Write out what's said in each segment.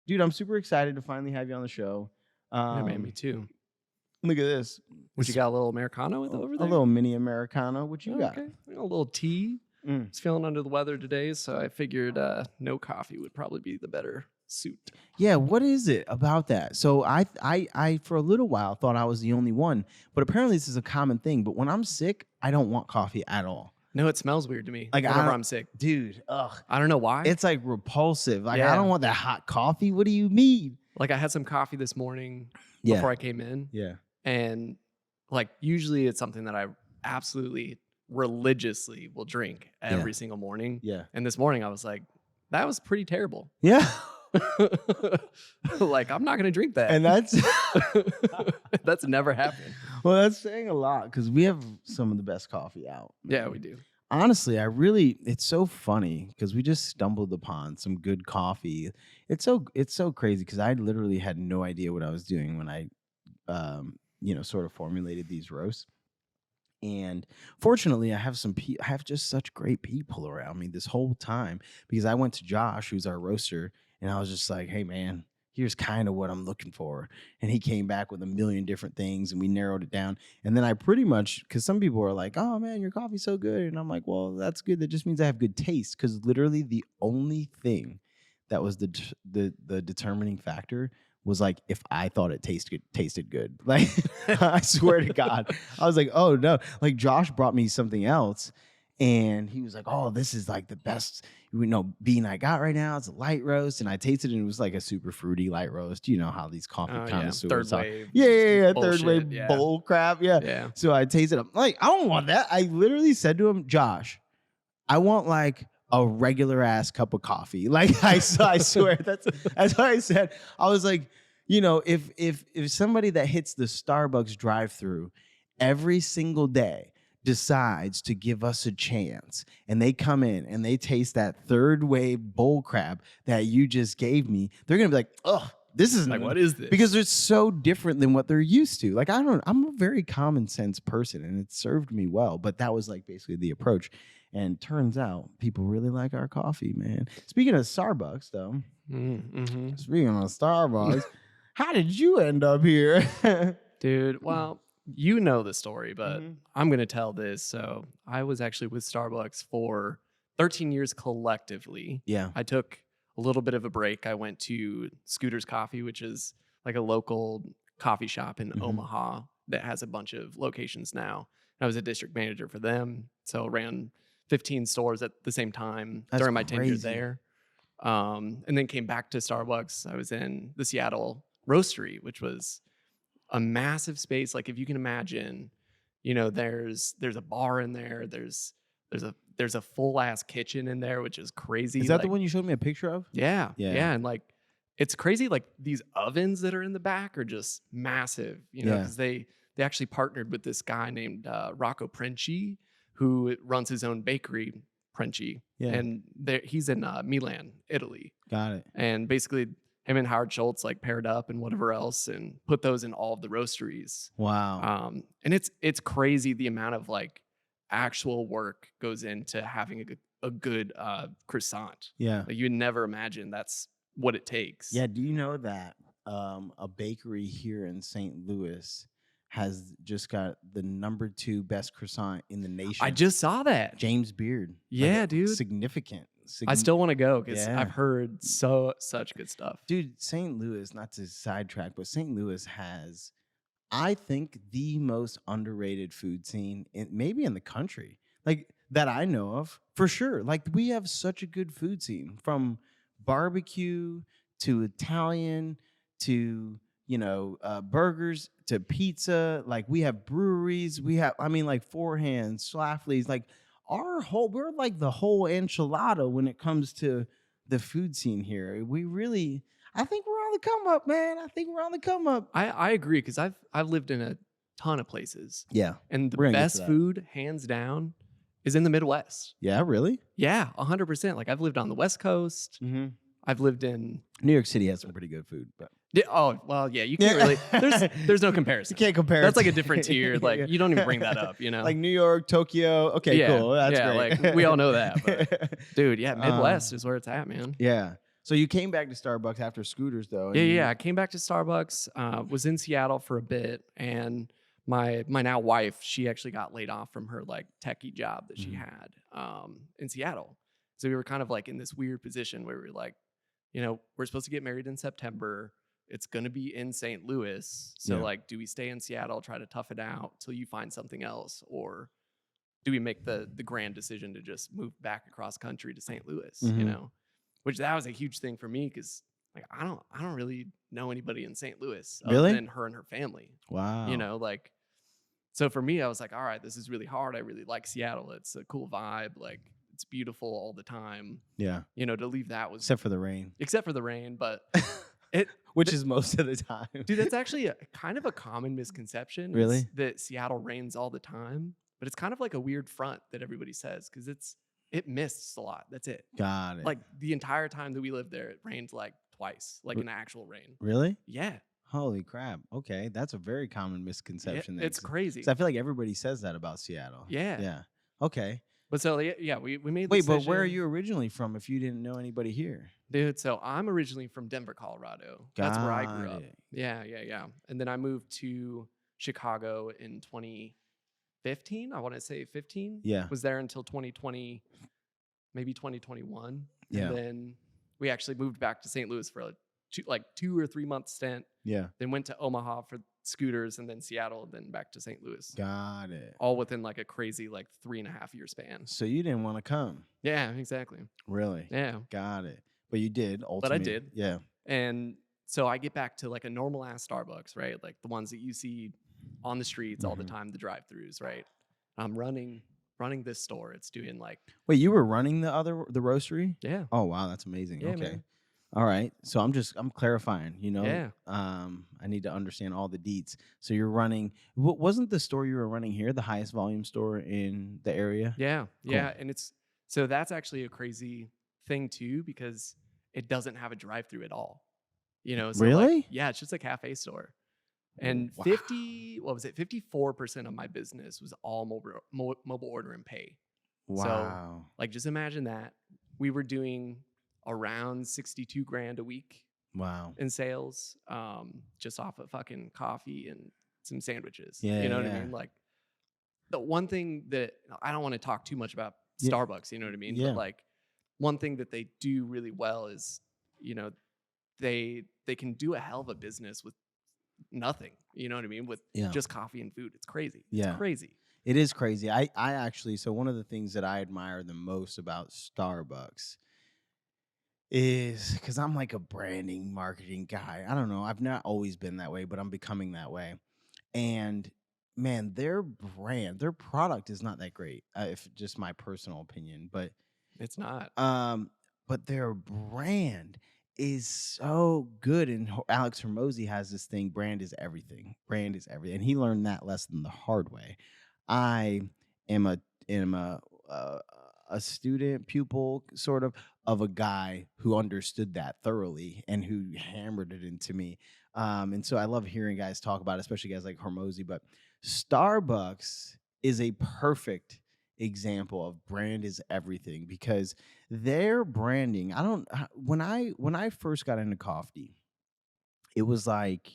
dude, I'm super excited to finally have you on the show. Yeah, man, me too. Look at this. What you got? A little Americano over there? A little mini Americano. What you got? Okay, a little tea. It's feeling under the weather today, so I figured no coffee would probably be the better suit. Yeah, what is it about that? So I for a little while thought I was the only one, but apparently this is a common thing. But when I'm sick, I don't want coffee at all. No, it smells weird to me. Like whenever I'm sick, dude. Ugh, I don't know why. it's like repulsive. Like I don't want that hot coffee. What do you mean? Like I had some coffee this morning before I came in. Yeah, and like usually it's something that I absolutely religiously will drink every single morning. Yeah, and this morning I was like, that was pretty terrible. Yeah. Like I'm not gonna drink that, and that's never happened. Well, that's saying a lot because we have some of the best coffee out. Yeah, we do. Honestly, it's so funny because we just stumbled upon some good coffee. It's so crazy because I literally had no idea what I was doing when I sort of formulated these roasts. And fortunately, I have just such great people around me this whole time because I went to Josh, who's our roaster, and I was just like, hey, man, here's kind of what I'm looking for. And he came back with a million different things and we narrowed it down. And then I pretty much, because some people are like, oh, man, your coffee's so good. And I'm like, well, that's good. That just means I have good taste because literally the only thing that was the determining factor was like if I thought it tasted good. Like I swear to God, I was like, oh no. Like Josh brought me something else, and he was like, oh, this is like the best bean I got right now. It's a light roast, and I tasted it, and it was like a super fruity light roast. You know how these coffee connoisseurs third wave, third wave bull crap, yeah. So I tasted it. I'm like, I don't want that. I literally said to him, Josh, I want like a regular ass cup of coffee. Like I swear that's what I said. I was like, if somebody that hits the Starbucks drive-through every single day decides to give us a chance and they come in and they taste that third wave bull crap that you just gave me, they're gonna be like, oh, this is like, what is this? Because it's so different than what they're used to. Like I'm a very common sense person and it served me well, but that was like basically the approach. And turns out people really like our coffee, man. Speaking of Starbucks, though, speaking of Starbucks, how did you end up here? Dude, well, you know the story, but I'm going to tell this. So I was actually with Starbucks for 13 years collectively. Yeah. I took a little bit of a break. I went to Scooter's Coffee, which is like a local coffee shop in Omaha that has a bunch of locations now. I was a district manager for them, so ran 15 stores at the same time during my tenure there. And then came back to Starbucks. I was in the Seattle Roastery, which was a massive space. Like if you can imagine, there's a bar in there. There's a full ass kitchen in there, which is crazy. Is that the one you showed me a picture of? Yeah. And like, it's crazy. Like these ovens that are in the back are just massive, because they actually partnered with this guy named Rocco Princi, who runs his own bakery, Princi. Yeah. And he's in Milan, Italy. Got it. And basically him and Howard Schultz like paired up and whatever else and put those in all of the roasteries. Wow. And it's crazy the amount of like actual work goes into having a good croissant. Yeah. Like you'd never imagine that's what it takes. Yeah. Do you know that a bakery here in St. Louis has just got the #2 best croissant in the nation? I just saw that. James Beard. Yeah, like, dude. Significant. I still want to go because I've heard such good stuff. Dude, St. Louis, not to sidetrack, but St. Louis has, I think, the most underrated food scene maybe in the country. Like that I know of, for sure. Like we have such a good food scene, from barbecue to Italian to burgers to pizza. Like we have breweries. We have, like Four Hands, Schlafly's. Like we're like the whole enchilada when it comes to the food scene here. We really, I think we're on the come up, man. I think we're on the come up. I agree because I've lived in a ton of places. Yeah. And the best food, hands down, is in the Midwest. Yeah, really? Yeah, 100%. Like I've lived on the West Coast. I've lived in New York City has some pretty good food, but oh well, yeah, you can't really. There's no comparison. You can't compare. That's like a different tier. Like you don't even bring that up. Like New York, Tokyo. Okay, cool. That's great. Like we all know that. But, dude, yeah, Midwest is where it's at, man. Yeah. So you came back to Starbucks after Scooters, though, Yeah, and yeah. you I came back to Starbucks, was in Seattle for a bit, and my now wife, she actually got laid off from her like techie job that she Mhm. had in Seattle. So we were kind of like in this weird position where we were like, you know, we're supposed to get married in September. It's gonna be in St. Louis. So Yeah. like, do we stay in Seattle, try to tough it out till you find something else, or do we make the grand decision to just move back across country to St. Louis? You Mhm. know, which that was a huge thing for me because like I don't really know anybody in St. Louis other Really? than her and her family. You Wow. know, like so for me, I was like, all right, this is really hard. I really like Seattle. It's a cool vibe. Like it's beautiful all the time. Yeah. You know, to leave that was Except for the rain. except for the rain, but it Which is most of the time. dude, that's actually a kind of a common misconception is Really? that Seattle rains all the time, but it's kind of like a weird front that everybody says because it mists a lot. That's it. Got it. Like the entire time that we lived there, it rained like twice, like R an actual rain. Really? Yeah, Holy crap. Okay, that's a very common yeah, misconception then, it's 'cause crazy. I feel like everybody says that about Seattle. Yeah, Yeah. Okay. but so yeah, we made the Wait, but where are decision, you originally from if you didn't know anybody here? dude. So I'm originally from Denver, Colorado. That's where I grew Got up. it. Yeah, yeah, yeah. And then I moved to Chicago in 2015. I want to say 15. Yeah. Was there until 2020, maybe 2021, and Yeah. then we actually moved back to St. Louis for a 2 or 3 month stint. Yeah. Then went to Omaha for Scooters, and then Seattle, and then back to St. Louis. Got it. All within like a crazy like 3.5 year span. So you didn't wanna come. Yeah, exactly. Really? Yeah, Got it. But you did but I ultimately. did. Yeah. And so I get back to like a normal ass Starbucks, right? Like the ones that you see on the streets all the Mhm. time, the drive-throughs, right? I'm running this store. It's doing like, Wait, you were running the roastery? yeah, Oh, wow, that's amazing. yeah, Okay. man. All right. So I'm clarifying, Yeah. I need to understand all the deets. So you're running wasn't the store you were running here the highest volume store in the area? Yeah. Cool. Yeah. And it's so that's actually a crazy thing too, because it doesn't have a drive-through at all. You know, so like, Really? yeah, it's just a cafe store. And Wow. 54% of my business was all mobile order and pay. So, Wow. like, just imagine that we were doing around 62 grand a week Wow. in sales, just off of fucking coffee and some sandwiches. Yeah, You know what I yeah. mean? Like, the one thing that I don't want to talk too much about Yeah. Starbucks, you know what I mean? Yeah. But like, one thing that they do really well is, you know, they can do a hell of a business with nothing. You know what I mean? With Yeah. just coffee and food. It's crazy. It's Yeah. crazy. It is crazy. I actually so one of the things that I admire the most about Starbucks is because I'm like a branding marketing guy. I don't know. I've not always been that way, but I'm becoming that way. And man, their brand, their product is not that great. If just my personal opinion, It's not. um, but their brand is so good. And Alex Hermosi has this thing: brand is everything. Brand is everything, and he learned that lesson the hard way. I am a student pupil sort of a guy who understood that thoroughly and who hammered it into me. And so I love hearing guys talk about it, especially guys like Hormozy. But Starbucks is a perfect example of brand is everything because their branding. I don't when I first got into coffee, it was like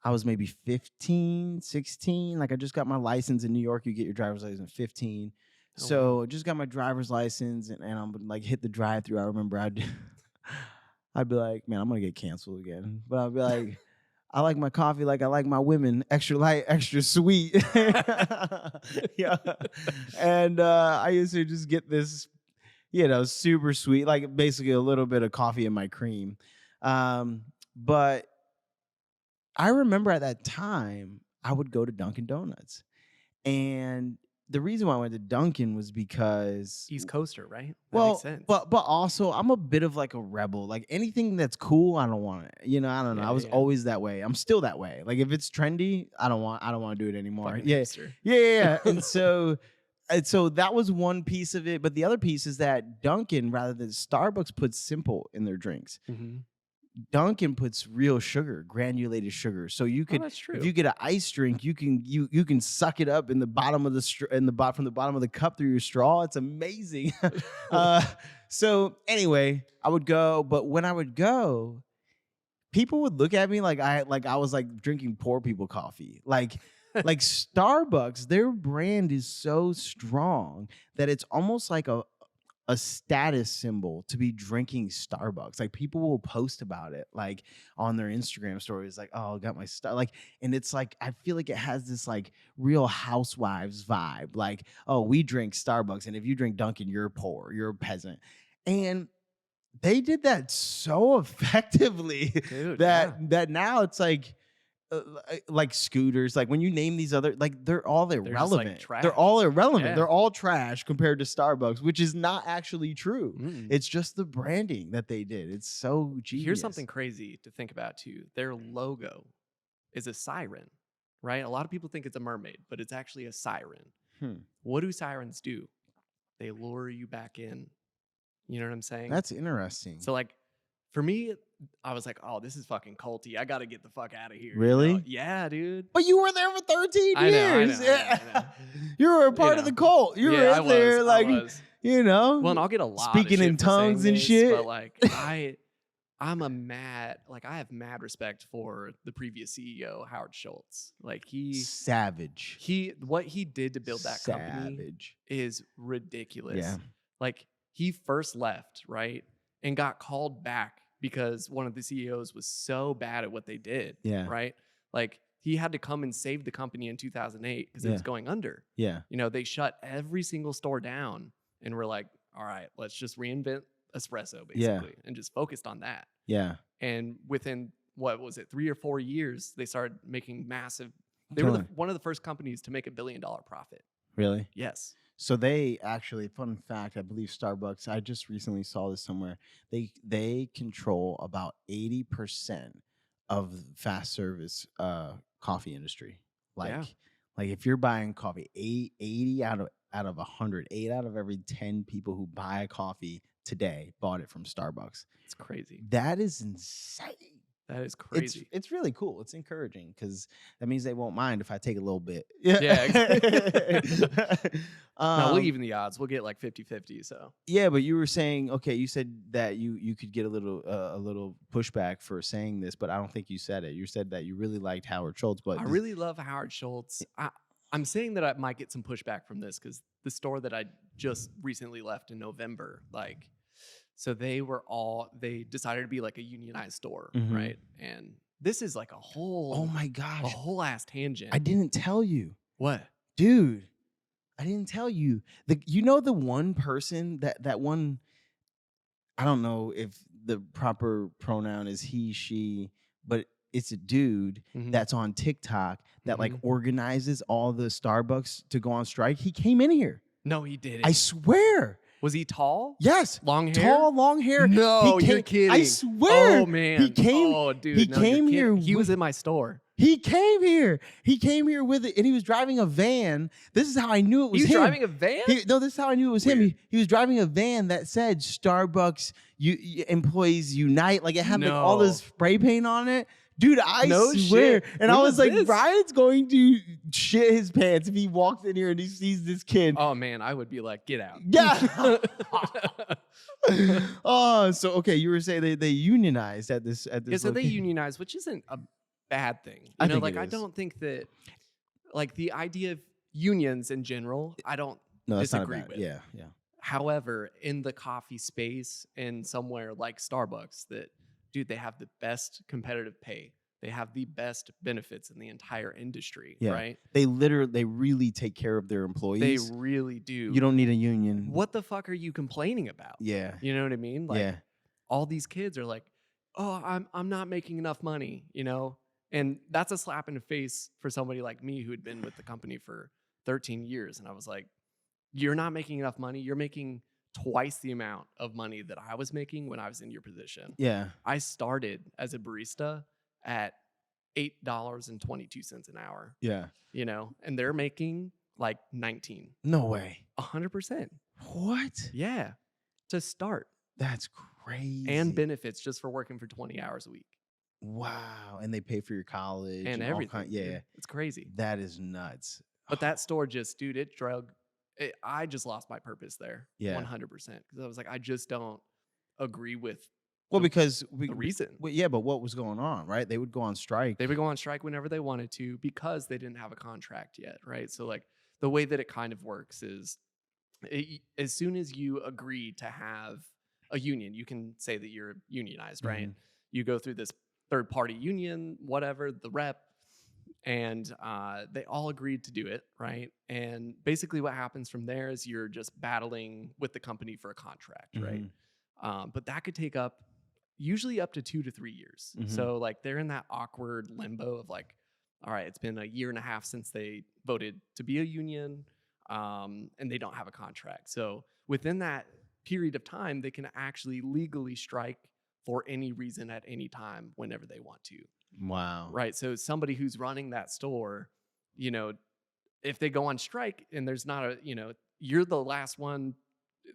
I was maybe 15, 16. Like I just got my license in New York. You get your driver's license at 15. Oh wow. So just got my driver's license and I'm like hit the drive through. I remember I'd be like, man, I'm gonna get canceled again. But I'd be like, I like my coffee like I like my women, extra light, extra sweet. Yeah. And I used to just get this, super sweet, like basically a little bit of coffee in my cream. But I remember at that time, I would go to Dunkin' Donuts. And the reason why I went to Dunkin' was because East Coaster, right? That makes well, sense. but also I'm a bit of like a rebel. Like anything that's cool, I don't want it. I don't know. I Yeah, was yeah. always that way. I'm still that way. Like if it's trendy, I don't want to do it anymore. Fucking Yeah. hipster. Yeah. And so that was one piece of it. But the other piece is that Dunkin', rather than Starbucks, puts simple in their drinks. Mhm. Dunkin' puts real sugar, granulated sugar. So you Oh, could, that's if true. you get an ice drink, you can suck it up in the bottom of the from the bottom of the cup through your straw. It's amazing. uh, so anyway, I would go, but when I would go, people would look at me like I was like drinking poor people coffee. Like Starbucks, their brand is so strong that it's almost like a status symbol to be drinking Starbucks. Like people will post about it like on their Instagram stories, like, oh, I got my stuff. Like, and it's like I feel like it has this like real housewives vibe. Like, oh, we drink Starbucks, and if you drink Dunkin', you're poor, you're a peasant. And they did that so effectively Dude, that yeah. that now it's like scooters, like when you name these other, like they're all They're just like irrelevant. They're trash. all irrelevant. Yeah. They're all trash compared to Starbucks, which is not actually true. Mm. It's just the branding that they did. It's so genius. Here's something crazy to think about too. Their logo is a siren, right? A lot of people think it's a mermaid, but it's actually a siren. What do sirens do? They lure you back in. You know what I'm saying? That's interesting. So like for me, I was like, oh, this is fucking culty. I got to get the fuck out of here. Really? You know? Yeah, dude. But you were there for 13 I know, years. I know. You were a part You of the know. cult. You were Yeah, in there, like, I was. Well, and I'll get a lot speaking of shit in for saying tongues and this, shit. but like I have mad respect for the previous CEO, Howard Schultz. Like savage. What he did to build that company Savage. is ridiculous. Yeah. Like he first left, right? And got called back because one of the CEOs was so bad at what they did. Yeah. Right. Like he had to come and save the company in 2008 because it was going under. Yeah. You know, they shut every single store down and were like, all right, let's just reinvent espresso basically and just focused on that. Yeah. And within, what was it, 3 or 4 years, they started making massive. They were one of the first companies to make $1 billion profit. Really? Yes. So they actually, fun fact, I believe Starbucks, I just recently saw this somewhere. They control about 80% of fast service coffee industry. Like if you're buying coffee, 80 out of 100, 8 out of every 10 people who buy coffee today bought it from Starbucks. It's crazy. That is insane. That is crazy. It's really cool. It's encouraging because that means they won't mind if I take a little bit. Yeah. No, we'll even the odds. We'll get like 50-50. So yeah, but you were saying, okay, you said that you could get a little pushback for saying this, but I don't think you said it. You said that you really liked Howard Schultz, but I really love Howard Schultz. I'm saying that I might get some pushback from this because the store that I just recently left in November, like. So they decided to be like a unionized store, right? And this is like a whole, oh my gosh, a whole ass tangent. I didn't tell you. What? Dude, I didn't tell you. The one person that one, I don't know if the proper pronoun is he, she, but it's a dude that's on TikTok that like organizes all the Starbucks to go on strike. He came in here. No, he didn't. I swear. Was he tall? Yes. Long hair? Tall, long hair. No, you're kidding. I swear. Oh, man. He came. Oh, dude. He no, came here. He was in my store. He came here. He came here with it, and he was driving a van. This is how I knew it was him. He was driving a van? No, this is how I knew it was him. He was driving a van that said Starbucks employees unite. Like it had like all this spray paint on it. Dude, I swear. Shit. And I was like, Brian's going to shit his pants if he walks in here and he sees this kid. Oh, man, I would be like, get out. Yeah. Oh, so okay, you were saying they unionized at this. Yeah, so they unionized, which isn't a bad thing. I don't think that, like, the idea of unions in general, I don't disagree with. Yeah. However, in the coffee space and somewhere like Starbucks, that, dude, they have the best competitive pay. They have the best benefits in the entire industry, right? They really take care of their employees. They really do. You don't need a union. What the fuck are you complaining about? Yeah. You know what I mean? Like, all these kids are like, oh, I'm not making enough money, you know? And that's a slap in the face for somebody like me who had been with the company for 13 years. And I was like, you're not making enough money. You're making twice the amount of money that I was making when I was in your position. Yeah. I started as a barista at $8.22 an hour. Yeah. You know, and they're making like 19. No way. 100%. What? Yeah. To start. That's and crazy. benefits just for working for 20 hours a week Wow. And they pay for your college and and all kind. everything, Yeah, dude. It's crazy. that is nuts. But that store just, dude, it drug. I just lost my purpose there, Yeah. 100%. Because I was like, I just don't agree with Well, the because the reason. well, yeah, but what was going on, right? They would go on They strike. would go on strike whenever they wanted to because they didn't have a contract yet, right? So like the way that it kind of works is as soon as you agree to have a union, you can say that you're unionized, right? Mhm. You go through this third party union, whatever, the rep, and they all agreed to do it, right? And basically, what happens from there is you're just battling with the company for a contract, right? Mhm. But that could take up usually up to 2 to 3 years. Mhm. So like they're in that awkward limbo of like, all right, it's been a year and a half since they voted to be a union, and they don't have a contract. So within that period of time, they can actually legally strike for any reason at any time whenever they want to. Wow. Right. So somebody who's running that store, you know, if they go on strike and there's not a, you're the last one,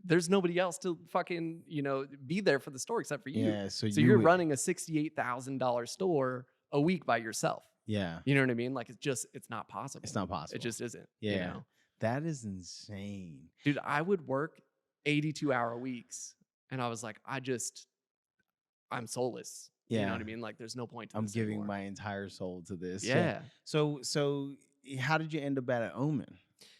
there's nobody else to fucking, be there for the store except for you. Yeah, so So you you're would running a $68,000 store a week by yourself. yeah, You know what I mean? Like it's not possible. it's not It possible. just isn't, Yeah. That is insane. Dude, I would work 82-hour weeks and I was like, I'm soulless. You know Yeah. what I mean? Like there's no point to I'm this giving anymore. my entire soul to this. Yeah. Yeah. So how did you end up at an Omen?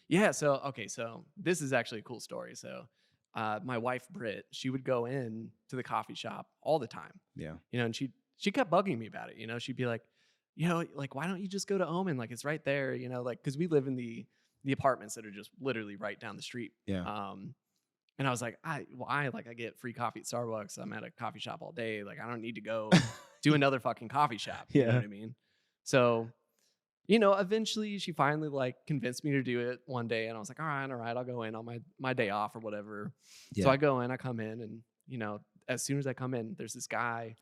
Yeah. So, okay. So, this is actually a cool story. So, my wife, Britt, she would go in to the coffee shop all the time, Yeah. and she kept bugging me about it. She'd be like, like, why don't you just go to Omen? Like, it's right there, like, because we live in the apartments that are just literally right down the street. Yeah. And I was like, I get free coffee at Starbucks. I'm at a coffee shop all day. Like, I don't need to go to another fucking coffee shop. You know Yeah. what I mean? So, eventually she finally like convinced me to do it one day. And I was like, all right, I'll go in on my day off or whatever. So Yeah. I go in, I come in, and, as soon as I come in, there's this guy,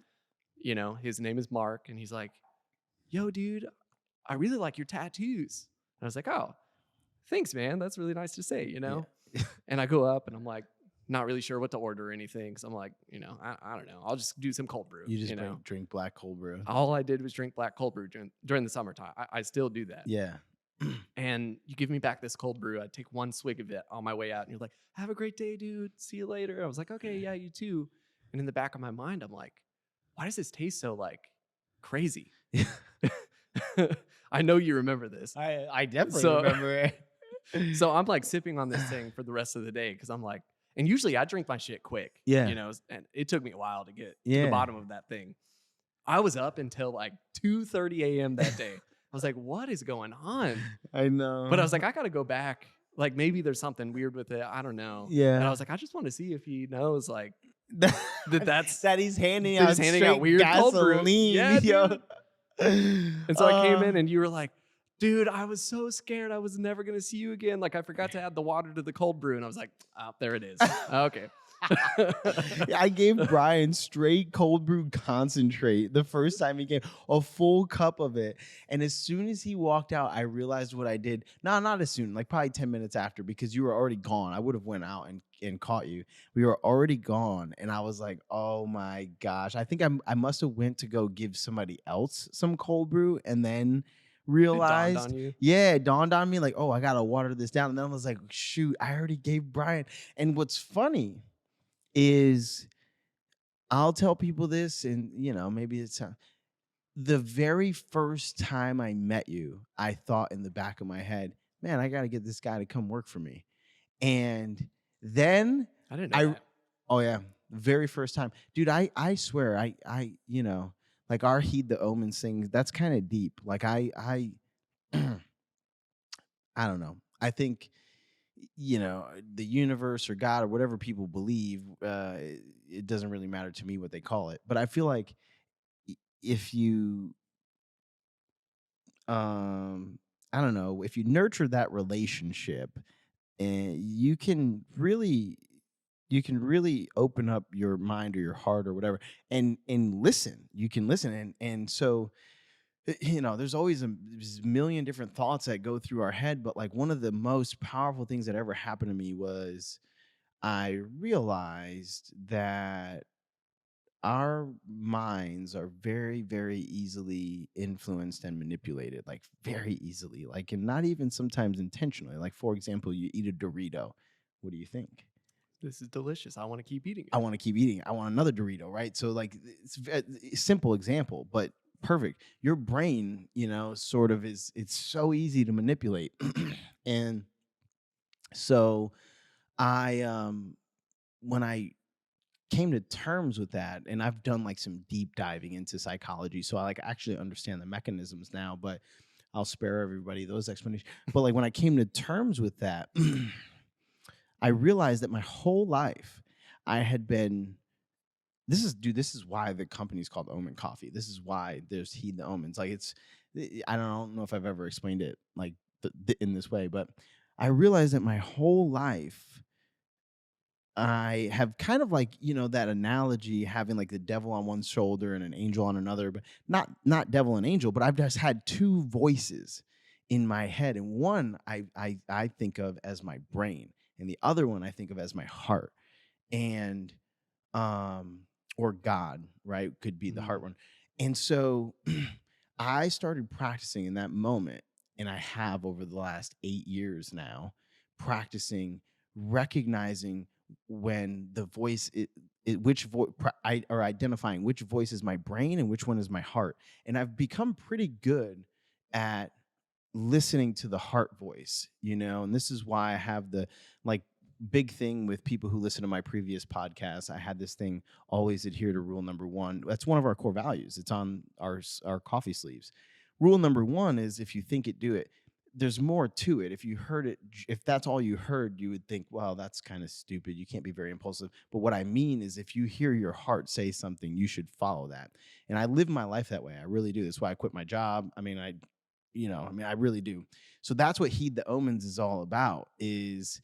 his name is Mark. And he's like, yo, dude, I really like your tattoos. And I was like, oh, thanks, man. That's really nice to say. Yeah. And I go up and I'm like, not really sure what to order or anything. Cause I'm like, I don't know. I'll just do some cold brew. You just drink black cold brew. All I did was drink black cold brew during the summertime. I still do that. Yeah. And you give me back this cold brew. I take one swig of it on my way out, and you're like, have a great day, dude. See you later. I was like, okay, yeah, you too. And in the back of my mind, I'm like, why does this taste so like crazy? I know you remember this. I definitely So- remember it. So I'm like sipping on this thing for the rest of the day because I'm like, and usually I drink my shit quick. Yeah. And it took me a while to get to Yeah. the bottom of that thing. I was up until like 2:30 a.m. that day. I was like, what is going on? I know. But I was like, I got to go back. Like maybe there's something weird with it. I don't know. Yeah. And I was like, I just want to see if he knows like that's that he's handing that out he's handing out straight weird cold brew. gasoline. Yeah, yo. dude. And so I came in Uh, and you were like, dude, I was so scared I was never going to see you again. Like I forgot to add the water to the cold brew. And I was like, oh, there it is. Okay. I gave Brian straight cold brew concentrate the first time he came, a full cup of it. And as soon as he walked out, I realized what I did. No, not as soon, like probably 10 minutes after, because you were already gone. I would have went out and caught you. We were already gone. And I was like, oh my gosh. I think I must have went to go give somebody else some cold brew and then It dawned realized. on you. Yeah, it dawned on me like, oh, I gotta water this down. And then I was like, shoot, I already gave Brian. And what's funny is I'll tell people this, and maybe it's the very first time I met you, I thought in the back of my head, man, I got to get this guy to come work for me. And then I didn't know I, that. oh yeah, very first time, dude. I swear, I like our heed the omens thing. That's kind of deep. Like I don't know. I think the universe or God or whatever people believe. It doesn't really matter to me what they call it, but I feel like if you I don't know, if you nurture that relationship, and you can really open up your mind or your heart or whatever, and listen. You can listen, and so there's always there's a million different thoughts that go through our head, but like one of the most powerful things that ever happened to me was I realized that our minds are very, very easily influenced and manipulated, like very easily, like, and not even sometimes intentionally. Like, for example, you eat a Dorito. What do you think? This is delicious. I want to keep eating I it. want to keep eating. I want another Dorito, right? So, like, it's a simple example, but perfect. Your brain, sort of it's so easy to manipulate. And so when I came to terms with that, and I've done like some deep diving into psychology, so I like actually understand the mechanisms now, but I'll spare everybody those explanations. But like when I came to terms with that, I realized that my whole life I had been this is why the company's called Omen Coffee. This is why there's Heed the Omens. Like I don't know if I've ever explained it like in this way, but I realized that my whole life I have kind of like, that analogy having like the devil on one shoulder and an angel on another, but not devil and angel, but I've just had two voices in my head. And one I think of as my brain, and the other one I think of as my heart. And or God, right? Could be the Mhm. heart one. And so I started practicing in that moment, and I have over the last 8 years now, practicing recognizing when the voice which voice or identifying which voice is my brain and which one is my heart. And I've become pretty good at listening to the heart voice, and this is why I have the like big thing with people who listen to my previous podcasts. I had this thing, always adhere to rule number 1. That's one of our core values. It's on our coffee sleeves. Rule number 1 is, if you think it, do it. There's more to it. If you heard it, if that's all you heard, you would think, well, that's kind of stupid. You can't be very impulsive. But what I mean is, if you hear your heart say something, you should follow that. And I live my life that way. I really do. That's why I quit my job. I really do. So that's what Heed the Omens is all about, is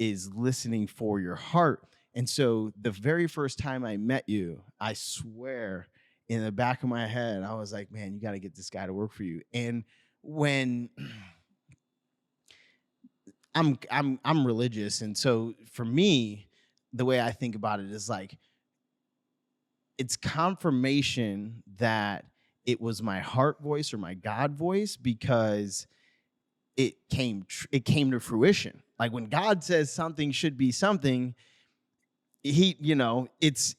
listening for your heart. And so the very first time I met you, I swear in the back of my head, I was like, man, you got to get this guy to work for you. And when I'm religious, and so for me, the way I think about it is like, it's confirmation that it was my heart voice or my God voice, because it came to fruition. Like when God says something should be something, it's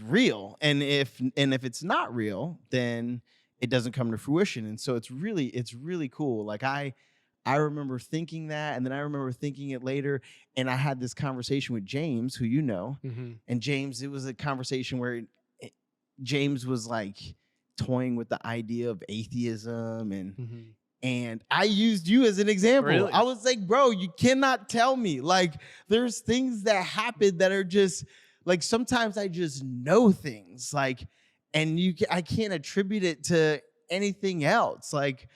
real. And if it's not real, then it doesn't come to fruition. And so it's really cool. Like I remember thinking that, and then I remember thinking it later, and I had this conversation with James, who Mhm. and James, it was a conversation where James was like toying with the idea of atheism, and Mhm. I used you as an example. I Really? was like, bro, you cannot tell me. Like, there's things that happen that are just like, sometimes I just know things, like, and I can't attribute it to anything else. Like,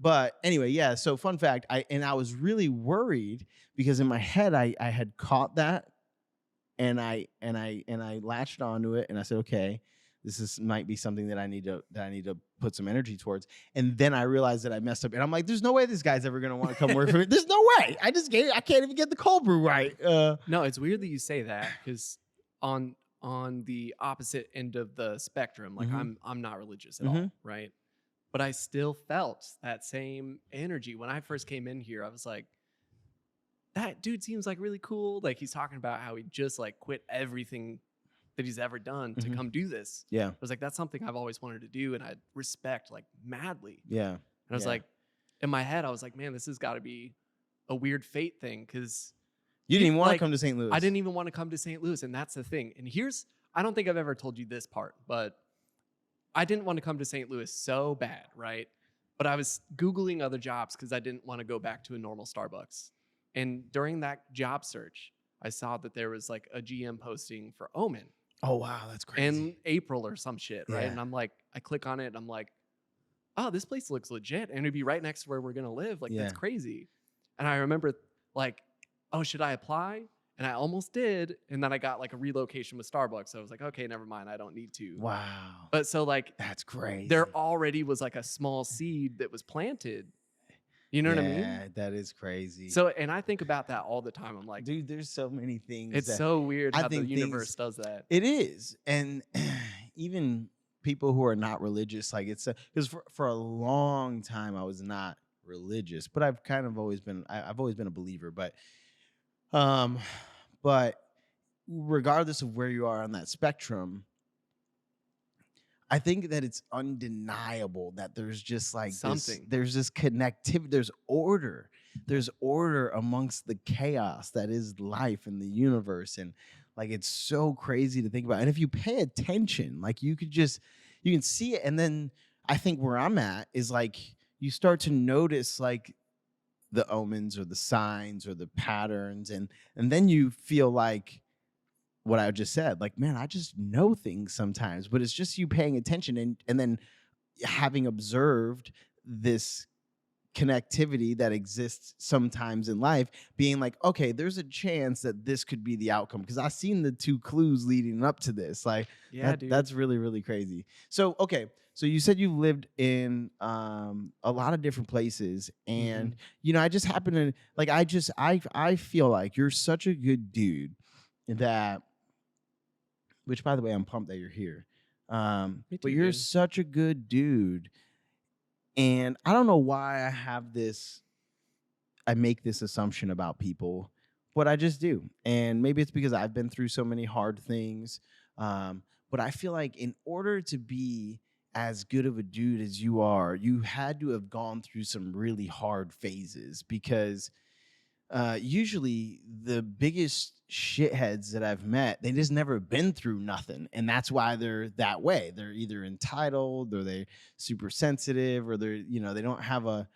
but anyway, yeah. So fun fact, I was really worried because in my head I had caught that, and I latched onto it, and I said, okay, this is might be something that I need to put some energy towards. And then I realized that I messed up, and I'm like, there's no way this guy's ever gonna want to come work for me. There's no way. I can't even get the cold brew right. No, it's weird that you say that because on the opposite end of the spectrum, like Mm-hmm. I'm not religious at Mm-hmm. all, right? But I still felt that same energy when I first came in here. I was like, that dude seems like really cool. Like he's talking about how he just like quit everything that he's ever done to Mm-hmm. come do this. Yeah. I was like, that's something I've always wanted to do, and I respect like madly. Yeah. And I was Yeah. like, in my head, I was like, man, this has got to be a weird fate thing because You didn't even want to like come to St. I Louis. didn't even want to come to St. Louis, and that's the thing. And I don't think I've ever told you this part, but I didn't want to come to St. Louis so bad, right? But I was Googling other jobs because I didn't want to go back to a normal Starbucks. And during that job search, I saw that there was like a GM posting for Omen Oh wow, that's in crazy. April or some shit, right? Yeah. And I'm like, I click on it and I'm like, oh, this place looks legit. And it'd be right next to where we're gonna live. Like, Yeah. that's crazy. And I remember like, oh, should I apply? And I almost did. And then I got like a relocation with Starbucks. So I was like, okay, never mind. I don't need to. Wow. But so like That's crazy. there already was like a small seed that was planted You know what I mean? Yeah, that is crazy. So, and I think about that all the time. I'm like, Dude, there's so many things it's that so weird I how the think universe things does that. it is. And even people who are not religious, like it's because for a long time I was not religious, but I've kind of always been I've always been a believer. Um but regardless of where you are on that spectrum, I think that it's undeniable that there's just like Something. there's this connectivity, there's order amongst the chaos that is life and the universe. And like, it's so crazy to think about. And if you pay attention, like you can see it. And then I think where I'm at is like, you start to notice like the omens or the signs or the patterns. And then you feel like, what I just said, like, man, I just know things sometimes, but it's just you paying attention and then having observed this connectivity that exists sometimes in life, being like, okay, there's a chance that this could be the outcome because I've seen the two clues leading up to this. Like, Yeah, dude. that's really, really crazy. So, okay. So you said you lived in a lot of different places, and I just happen to like I feel like you're such a good dude that, which by the way, I'm pumped that you're here. Me But too, you're dude. such a good dude. And I don't know why I make this assumption about people, but I just do. And maybe it's because I've been through so many hard things. But I feel like in order to be as good of a dude as you are, you had to have gone through some really hard phases because usually the biggest shitheads that I've met, they just never been through nothing. And that's why they're that way. They're either entitled or they're super sensitive or they don't have a,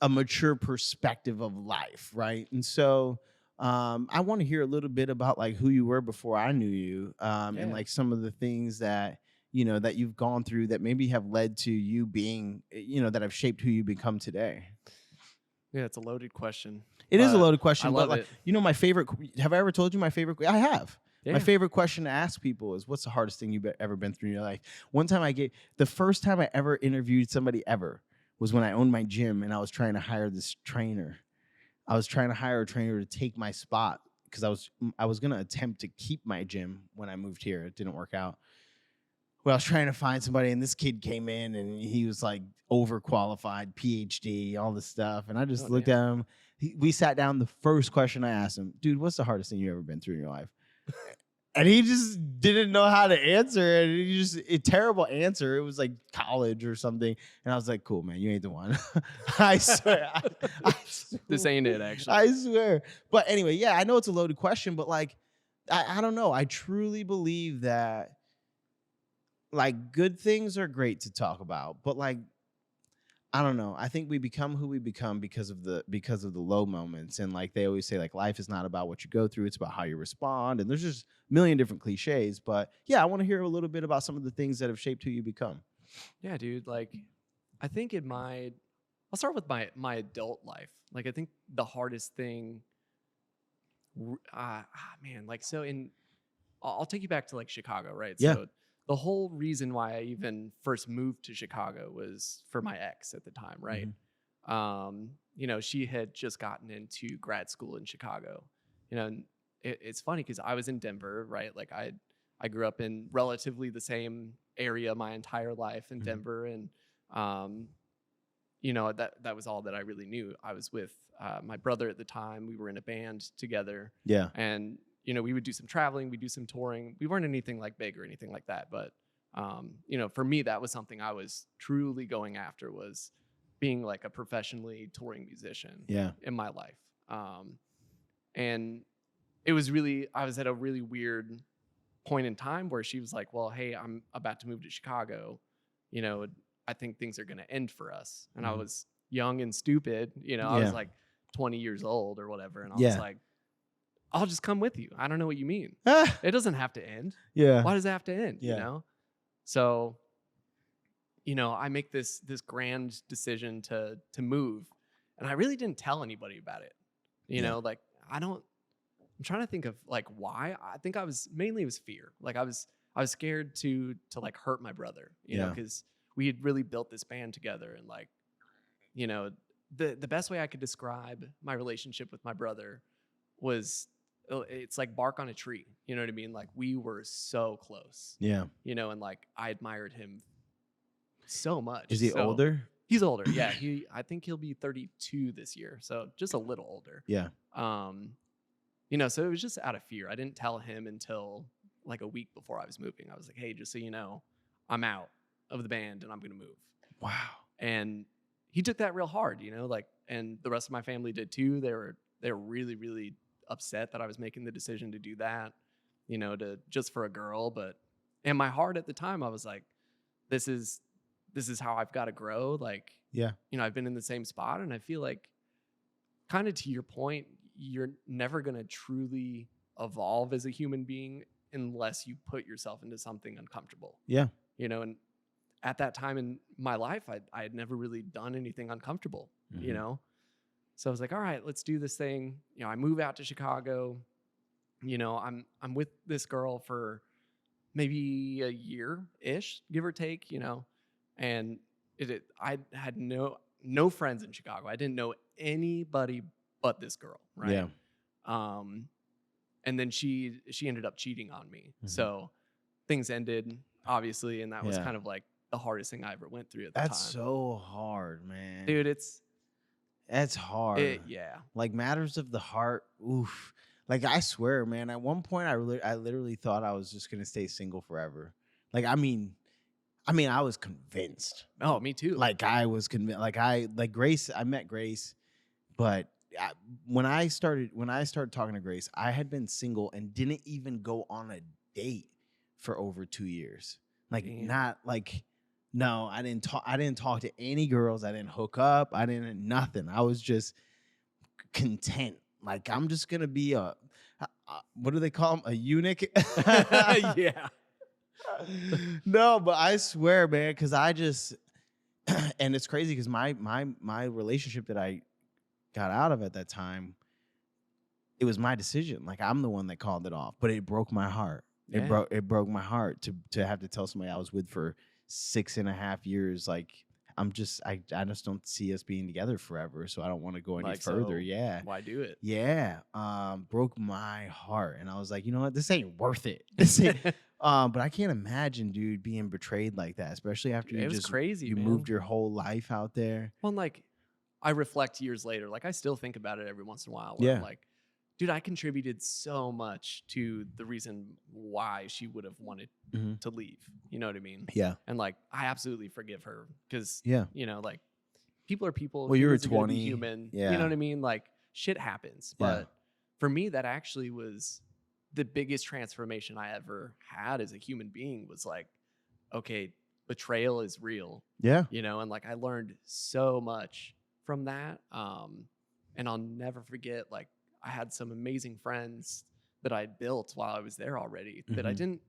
a mature perspective of life. Right. And so I want to hear a little bit about like who you were before I knew you and Yeah. like some of the things that, that you've gone through that maybe have led to you being, that have shaped who you become today. Yeah, it's a loaded question. It is a but loaded question, I but love like, it. my favorite. Have I ever told you my favorite? I have. My Yeah. favorite question to ask people is, "What's the hardest thing you've ever been through in your life?" One time, the first time I ever interviewed somebody ever was when I owned my gym and I was trying to hire this trainer. I was trying to hire a trainer to take my spot because I was gonna attempt to keep my gym when I moved here. It didn't work out. Well, I was trying to find somebody, and this kid came in, and he was like overqualified, PhD, all this stuff. And I just looked at him. We sat down. The first question I asked him, dude, what's the hardest thing you've ever been through in your life? And he just didn't know how to answer. And he just a terrible answer. It was like college or something. And I was like, cool, man, you ain't the one. I swear. I swear. This ain't it, actually. I swear. But anyway, yeah, I know it's a loaded question, but like, I don't know. I truly believe that like good things are great to talk about, but like I don't know. I think we become who we become because of the low moments. And like they always say, like life is not about what you go through, it's about how you respond. And there's just a million different cliches. But yeah, I want to hear a little bit about some of the things that have shaped who you become. Yeah, dude. Like, I think I'll start with my adult life. Like, I think the hardest thing, man, like, so I'll take you back to like Chicago, right? Yeah. So the whole reason why I even first moved to Chicago was for my ex at the time, right? She had just gotten into grad school in Chicago, and it's funny because I was in Denver, right? Like I grew up in relatively the same area my entire life in Denver. And, that was all that I really knew. I was with my brother at the time. We were in a band together. Yeah. And, we would do some traveling, we'd do some touring. We weren't anything like big or anything like that. But, for me, that was something I was truly going after, was being like a professionally touring musician in my life. And it was I was at a really weird point in time where she was like, well, hey, I'm about to move to Chicago. I think things are going to end for us. And I was young and stupid. I was like 20 years old or whatever. And I was like, I'll just come with you. I don't know what you mean. It doesn't have to end. Yeah. Why does it have to end? So, I make this grand decision to move, and I really didn't tell anybody about it. Like I'm trying to think of like why. I think it was fear. Like I was scared to like hurt my brother, because we had really built this band together, and like you know, the best way I could describe my relationship with my brother was it's like bark on a tree. You know what I mean? Like we were so close, Yeah. you know, and like I admired him so much. Is he So older? he's older. Yeah. I think he'll be 32 this year. So just a little older. Yeah. You know, so it was just out of fear. I didn't tell him until like a week before I was moving. I was like, hey, just so you know, I'm out of the band and I'm going to move. Wow. And he took that real hard, you know, like, and the rest of my family did too. They were really, really upset that I was making the decision to do that, you know, to just for a girl. But in my heart at the time, I was like, this is how I've got to grow. Like, Yeah. you know, I've been in the same spot, and I feel like kind of to your point, you're never going to truly evolve as a human being unless you put yourself into something uncomfortable. Yeah. You know, and at that time in my life, I had never really done anything uncomfortable, you know? So I was like, all right, let's do this thing. You know, I move out to Chicago. You know, I'm with this girl for maybe a year-ish, give or take, you know. And I had no friends in Chicago. I didn't know anybody but this girl, right? Yeah. And then she ended up cheating on me. So things ended, obviously, and that was kind of like the hardest thing I ever went through at the time. That's so hard, man. Dude, that's hard. Yeah. Like matters of the heart. Oof. Like I swear, man, at one point I literally thought I was just going to stay single forever. Like I mean I was convinced. Oh, me too. Like I was convinced. Like Grace, I met Grace, but when I started talking to Grace, I had been single and didn't even go on a date for over 2 years. Like not like no, I didn't talk to any girls. I didn't hook up. I didn't nothing. I was just content. Like I'm just gonna be a what do they call them? A eunuch? Yeah. No, but I swear, man, because I just and it's crazy because my relationship that I got out of at that time, it was my decision. Like I'm the one that called it off, but it broke my heart. Yeah. It broke my heart to have to tell somebody I was with for 6.5 years. Like I just don't see us being together forever. So I don't want to go any further. So Yeah. why do it? Yeah. Broke my heart. And I was like, you know what? This ain't worth it. This ain't but I can't imagine, dude, being betrayed like that, especially after It was crazy. You moved your whole life out there. Well, like I reflect years later. Like I still think about it every once in a while. Where I'm like, dude, I contributed so much to the reason why she would have wanted to leave. You know what I mean? Yeah. And like, I absolutely forgive her because, you know, like people are people. Well, you were Humans are gonna 20. be human. Yeah. You know what I mean? Like shit happens. But for me, that actually was the biggest transformation I ever had as a human being was like, okay, betrayal is real. Yeah. You know, and like I learned so much from that. And I'll never forget, like, I had some amazing friends that I built while I was there already that I didn't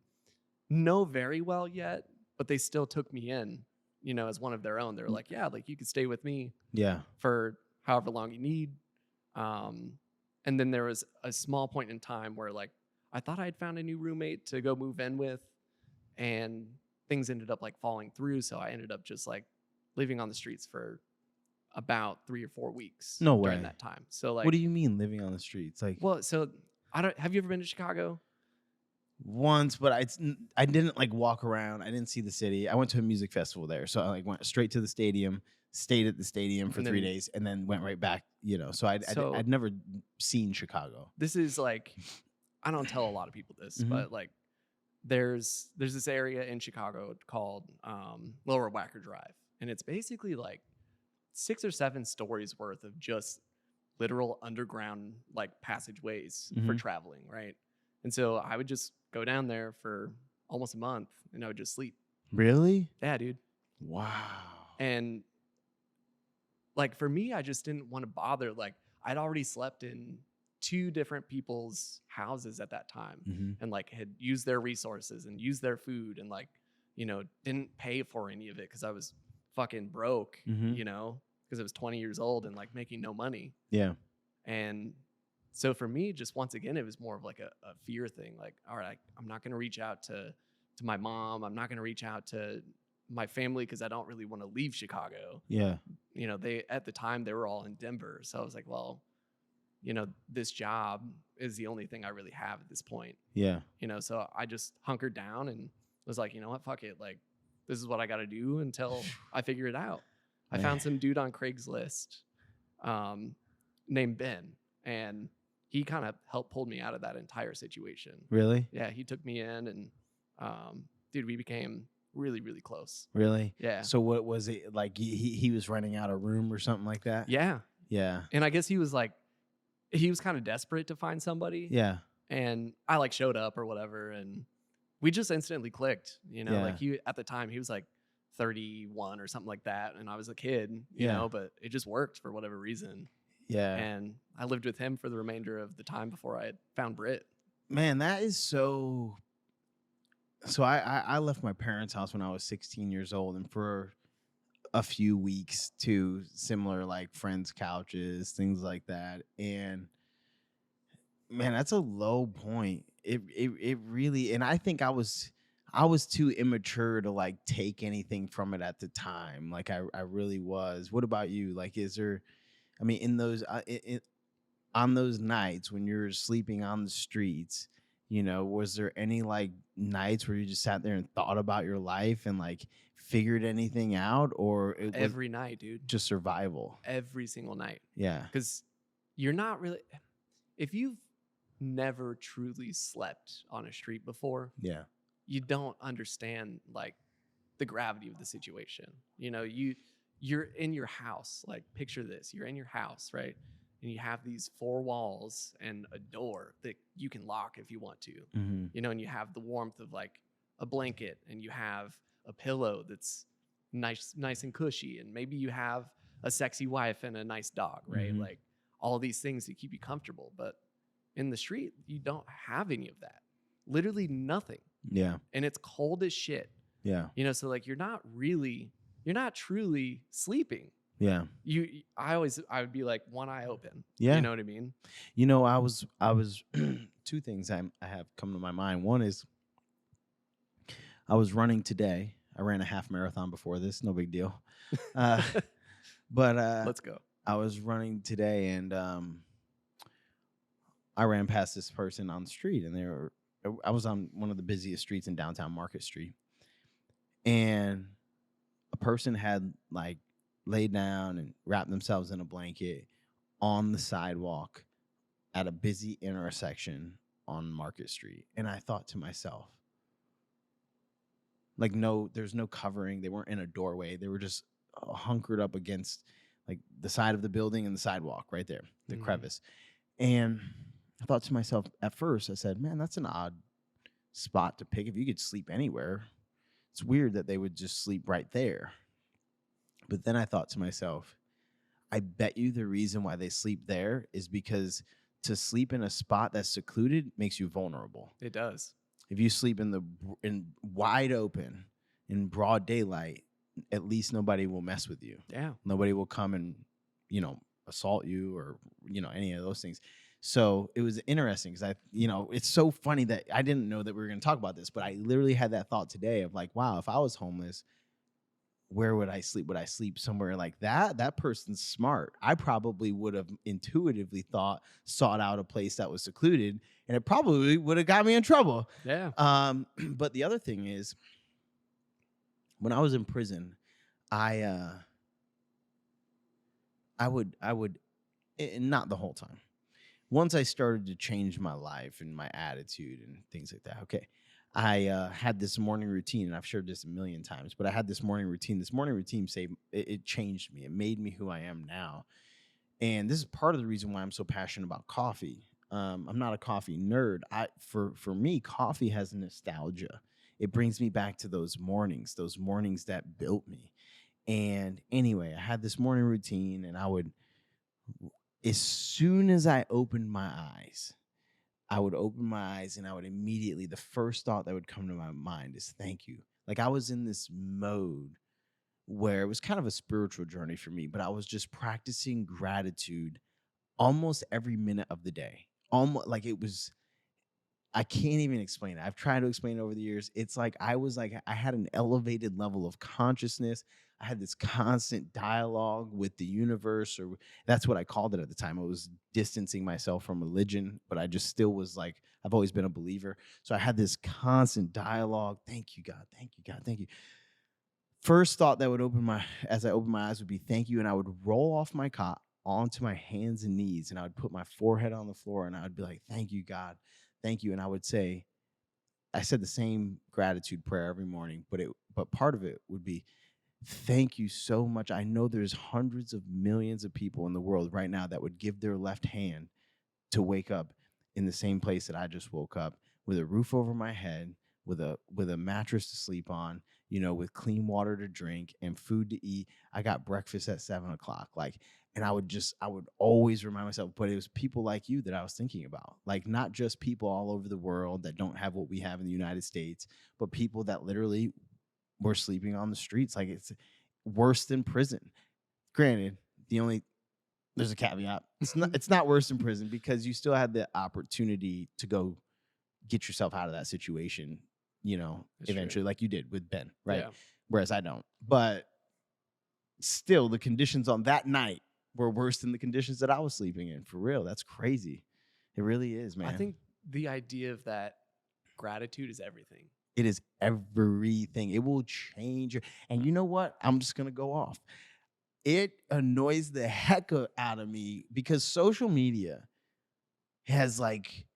know very well yet, but they still took me in, you know, as one of their own. They were like, yeah, like you could stay with me for however long you need. And then there was a small point in time where like, I thought I'd found a new roommate to go move in with, and things ended up like falling through. So I ended up just like living on the streets for about 3 or 4 weeks. No way. During that time. So like, what do you mean living on the streets? Like, well, so have you ever been to Chicago? Once, but I didn't like walk around. I didn't see the city. I went to a music festival there, so I like went straight to the stadium, stayed at the stadium for 3 days, and then went right back. You know, so I'd never seen Chicago. This is like, I don't tell a lot of people this, but like, there's this area in Chicago called Lower Wacker Drive, and it's basically like 6 or 7 stories worth of just literal underground like passageways for traveling, right? And so I would just go down there for almost a month and I would just sleep. Really? Yeah, dude. Wow. And like for me, I just didn't want to bother. Like I'd already slept in 2 different people's houses at that time and like had used their resources and used their food and like, you know, didn't pay for any of it because I was fucking broke, you know, because I was 20 years old and like making no money. Yeah. And so for me, just once again, it was more of like a fear thing. Like, all right, I'm not going to reach out to my mom. I'm not going to reach out to my family, because I don't really want to leave Chicago. Yeah. You know, at the time they were all in Denver. So I was like, well, you know, this job is the only thing I really have at this point. Yeah. You know, so I just hunkered down and was like, you know what, fuck it. Like, this is what I got to do until I figure it out. I Man. found some dude on Craigslist named Ben, and he kind of helped pull me out of that entire situation. Really? Yeah, he took me in, and dude, we became really, really close. Really? Yeah. So what was it like? He was renting out a room or something like that? Yeah. Yeah. And I guess he was kind of desperate to find somebody. Yeah. And I like showed up or whatever, and we just instantly clicked. You know, Yeah. like at the time he was like 31 or something like that, and I was a kid. You Yeah. know, but it just worked for whatever reason. Yeah. And I lived with him for the remainder of the time before I had found Britt. Man, that is so. So I left my parents' house when I was 16 years old, and for a few weeks to similar like friends' couches, things like that. And man, that's a low point. It really, and I think I was too immature to like take anything from it at the time. Like I really was. What about you? Like, is there? I mean, in those on those nights when you're sleeping on the streets, you know, was there any like nights where you just sat there and thought about your life and like figured anything out, or it was Every night, dude. just survival? Every single night. Yeah. Because you're not really, if you've never truly slept on a street before, Yeah. you don't understand like the gravity of the situation. You know, you're in your house. Like, picture this: you're in your house, right? And you have these four walls and a door that you can lock if you want to. Mm-hmm. You know, and you have the warmth of like a blanket, and you have a pillow that's nice and cushy, and maybe you have a sexy wife and a nice dog, right? Mhm. Like all these things to keep you comfortable. But in the street, you don't have any of that. Literally nothing. Yeah. And it's cold as shit. Yeah. You know, so like you're not truly sleeping. Yeah. I would be like one eye open. Yeah. You know what I mean? You know, I was two things I have come to my mind. One is I was running today. I ran a half marathon before this, no big deal. But Let's go. I was running today, and I ran past this person on the street, and I was on one of the busiest streets in downtown Market Street, and a person had like laid down and wrapped themselves in a blanket on the sidewalk at a busy intersection on Market Street. And I thought to myself, like, no, there's no covering. They weren't in a doorway. They were just hunkered up against like the side of the building and the sidewalk right there, the crevice. And I thought to myself at first, I said, man, that's an odd spot to pick. If you could sleep anywhere, it's weird that they would just sleep right there. But then I thought to myself, I bet you the reason why they sleep there is because to sleep in a spot that's secluded makes you vulnerable. It does. If you sleep in wide open, in broad daylight, at least nobody will mess with you. Yeah. Nobody will come and, you know, assault you or, you know, any of those things. So it was interesting because it's so funny that I didn't know that we were going to talk about this, but I literally had that thought today of like, wow, if I was homeless, where would I sleep? Would I sleep somewhere like that? That person's smart. I probably would have intuitively sought out a place that was secluded, and it probably would have got me in trouble. Yeah. But the other thing is, when I was in prison, I would, not the whole time. Once I started to change my life and my attitude and things like that, okay, I had this morning routine, and I've shared this a million times, but I had this morning routine. This morning routine it changed me. It made me who I am now. And this is part of the reason why I'm so passionate about coffee. I'm not a coffee nerd. For me, coffee has nostalgia. It brings me back to those mornings that built me. And anyway, I had this morning routine, and I would, as soon as I opened my eyes, I would open my eyes and I would immediately, the first thought that would come to my mind is thank you. Like I was in this mode where it was kind of a spiritual journey for me, but I was just practicing gratitude almost every minute of the day. Almost like it was I can't even explain it. I've tried to explain it over the years. It's like I had an elevated level of consciousness. I had this constant dialogue with the universe, or that's what I called it at the time. I was distancing myself from religion, but I just still was like, I've always been a believer. So I had this constant dialogue. Thank you, God. Thank you, God. Thank you. First thought that would as I opened my eyes would be thank you. And I would roll off my cot onto my hands and knees, and I would put my forehead on the floor, and I would be like, thank you, God. Thank you. And I said the same gratitude prayer every morning, but part of it would be, thank you so much. I know there's hundreds of millions of people in the world right now that would give their left hand to wake up in the same place that I just woke up, with a roof over my head, with a mattress to sleep on, with clean water to drink and food to eat. I got breakfast at 7 o'clock. And I would always remind myself, but it was people like you that I was thinking about, like not just people all over the world that don't have what we have in the United States, but people that literally were sleeping on the streets. Like, it's worse than prison. Granted, there's a caveat. It's not worse than prison, because you still had the opportunity to go get yourself out of that situation, That's eventually, true. like you did with Ben, right? Yeah. Whereas I don't. But still, the conditions on that night were worse than the conditions that I was sleeping in. For real. That's crazy. It really is, man. I think the idea of that gratitude is everything. It is everything. It will change and you know what? I'm just gonna go off. It annoys the heck out of me, because social media has like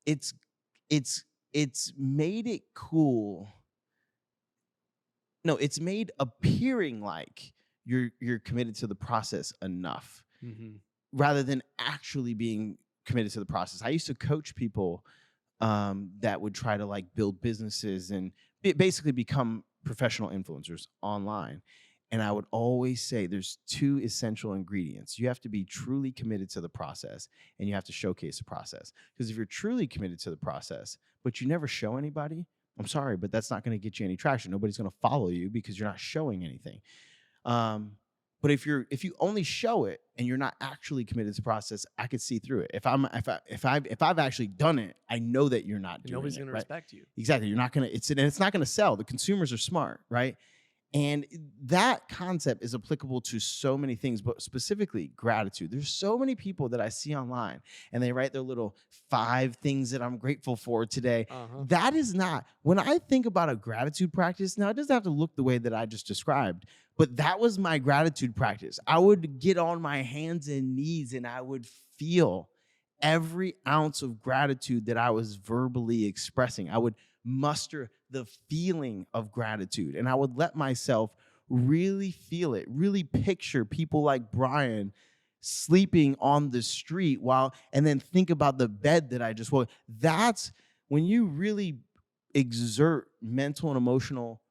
it's it's made it cool. No, it's made appearing like you're committed to the process enough, Mm-hmm. rather than actually being committed to the process. I used to coach people that would try to like build businesses and basically become professional influencers online. And I would always say there's two essential ingredients. You have to be truly committed to the process, and you have to showcase the process. Because if you're truly committed to the process, but you never show anybody, I'm sorry, but that's not going to get you any traction. Nobody's going to follow you because you're not showing anything. Um, but if you only show it and you're not actually committed to the process, I could see through it. If I've actually done it, I know that you're not And doing nobody's it. going to Right? respect you. Exactly. You're not gonna. It's not gonna sell. The consumers are smart, right? And that concept is applicable to so many things, but specifically gratitude. There's so many people that I see online, and they write their little 5 things that I'm grateful for today. Uh-huh. That is not, when I think about a gratitude practice, now it doesn't have to look the way that I just described, but that was my gratitude practice. I would get on my hands and knees, and I would feel every ounce of gratitude that I was verbally expressing. I would muster the feeling of gratitude, and I would let myself really feel it, really picture people like Bryan sleeping on the street and then think about the bed that I just woke. That's when you really exert mental and emotional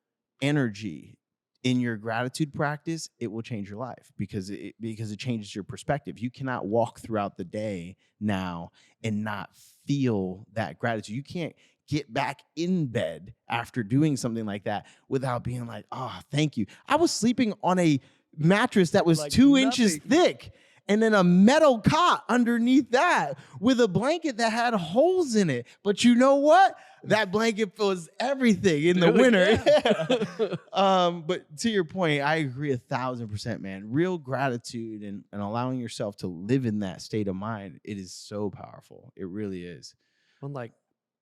energy in your gratitude practice, it will change your life, because it changes your perspective. You cannot walk throughout the day now and not feel that gratitude. You can't get back in bed after doing something like that without being like, oh, thank you. I was sleeping on a mattress that was Like 2 inches nothing. thick, and then a metal cot underneath that with a blanket that had holes in it. But you know what? That blanket was everything in the Dude, winter. yeah. But to your point, I agree 1,000%, man. Real gratitude and allowing yourself to live in that state of mind, it is so powerful. It really is. Well, like,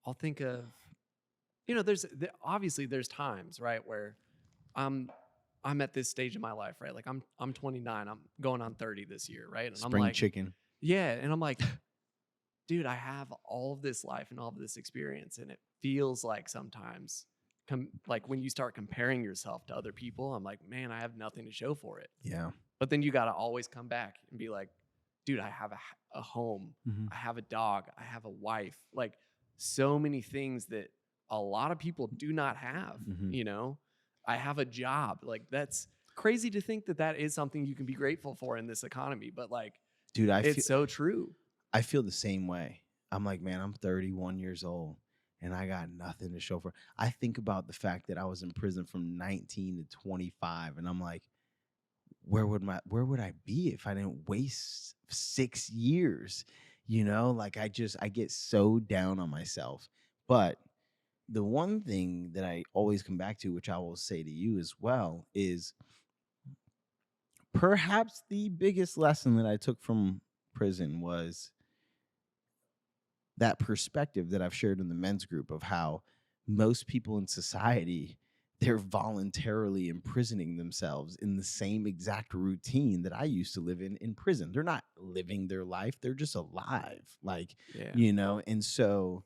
I'll think of, obviously there's times, right, where I'm at this stage of my life, right? Like I'm 29, I'm going on 30 this year, right? And I'm Spring like, chicken. yeah, and I'm like, dude, I have all of this life and all of this experience, and it feels like sometimes, like when you start comparing yourself to other people, I'm like, man, I have nothing to show for it. Yeah. But then you got to always come back and be like, dude, I have a home, Mhm. I have a dog, I have a wife, like so many things that a lot of people do not have. Mhm. I have a job. Like, that's crazy to think that that is something you can be grateful for in this economy, but like, Dude, it's so true. I feel the same way. I'm like, man, I'm 31 years old and I got nothing to show for. I think about the fact that I was in prison from 19 to 25, and I'm like, where would I be if I didn't waste 6 years? Like I get so down on myself. But the one thing that I always come back to, which I will say to you as well, is perhaps the biggest lesson that I took from prison was that perspective that I've shared in the men's group of how most people in society, they're voluntarily imprisoning themselves in the same exact routine that I used to live in prison. They're not living their life, they're just alive. Like, Yeah. and so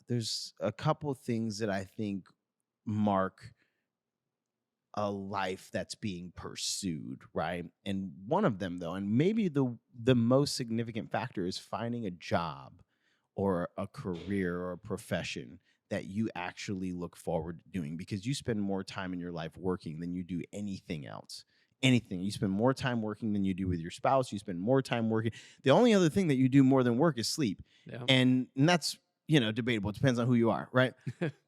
there's a couple things that I think mark a life that's being pursued, right? And one of them, though, and maybe the most significant factor, is finding a job or a career or a profession that you actually look forward to doing, because you spend more time in your life working than you do anything else. Anything. You spend more time working than you do with your spouse. You spend more time working. The only other thing that you do more than work is sleep. Yeah. And that's, debatable. It depends on who you are, right?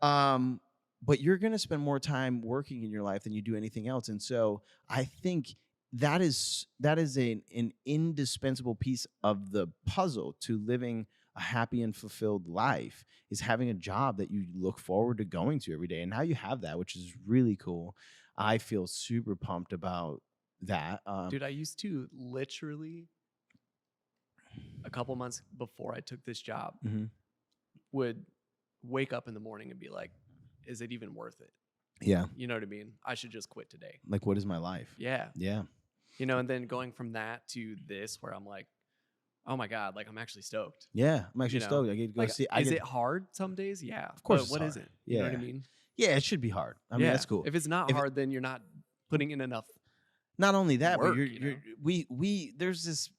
But you're going to spend more time working in your life than you do anything else. And so I think that is an indispensable piece of the puzzle to living a happy and fulfilled life, is having a job that you look forward to going to every day. And now you have that, which is really cool. I feel super pumped about that. Dude, I used to literally, a couple months before I took this job, Mhm. would wake up in the morning and be like, is it even worth it? Yeah. You know what I mean? I should just quit today. Like, what is my life? Yeah. Yeah. And then going from that to this, where I'm like, oh my God, like I'm actually stoked. Yeah. I'm actually You know? stoked. I get to go Like, see. is it hard some days? Yeah. Of course But it's what is hard. it? You know what I Yeah. mean? Yeah, it should be hard. I mean, Yeah. that's cool. If it's not If it- hard, then you're not putting in enough. Not only that, work, but you know? we there's this,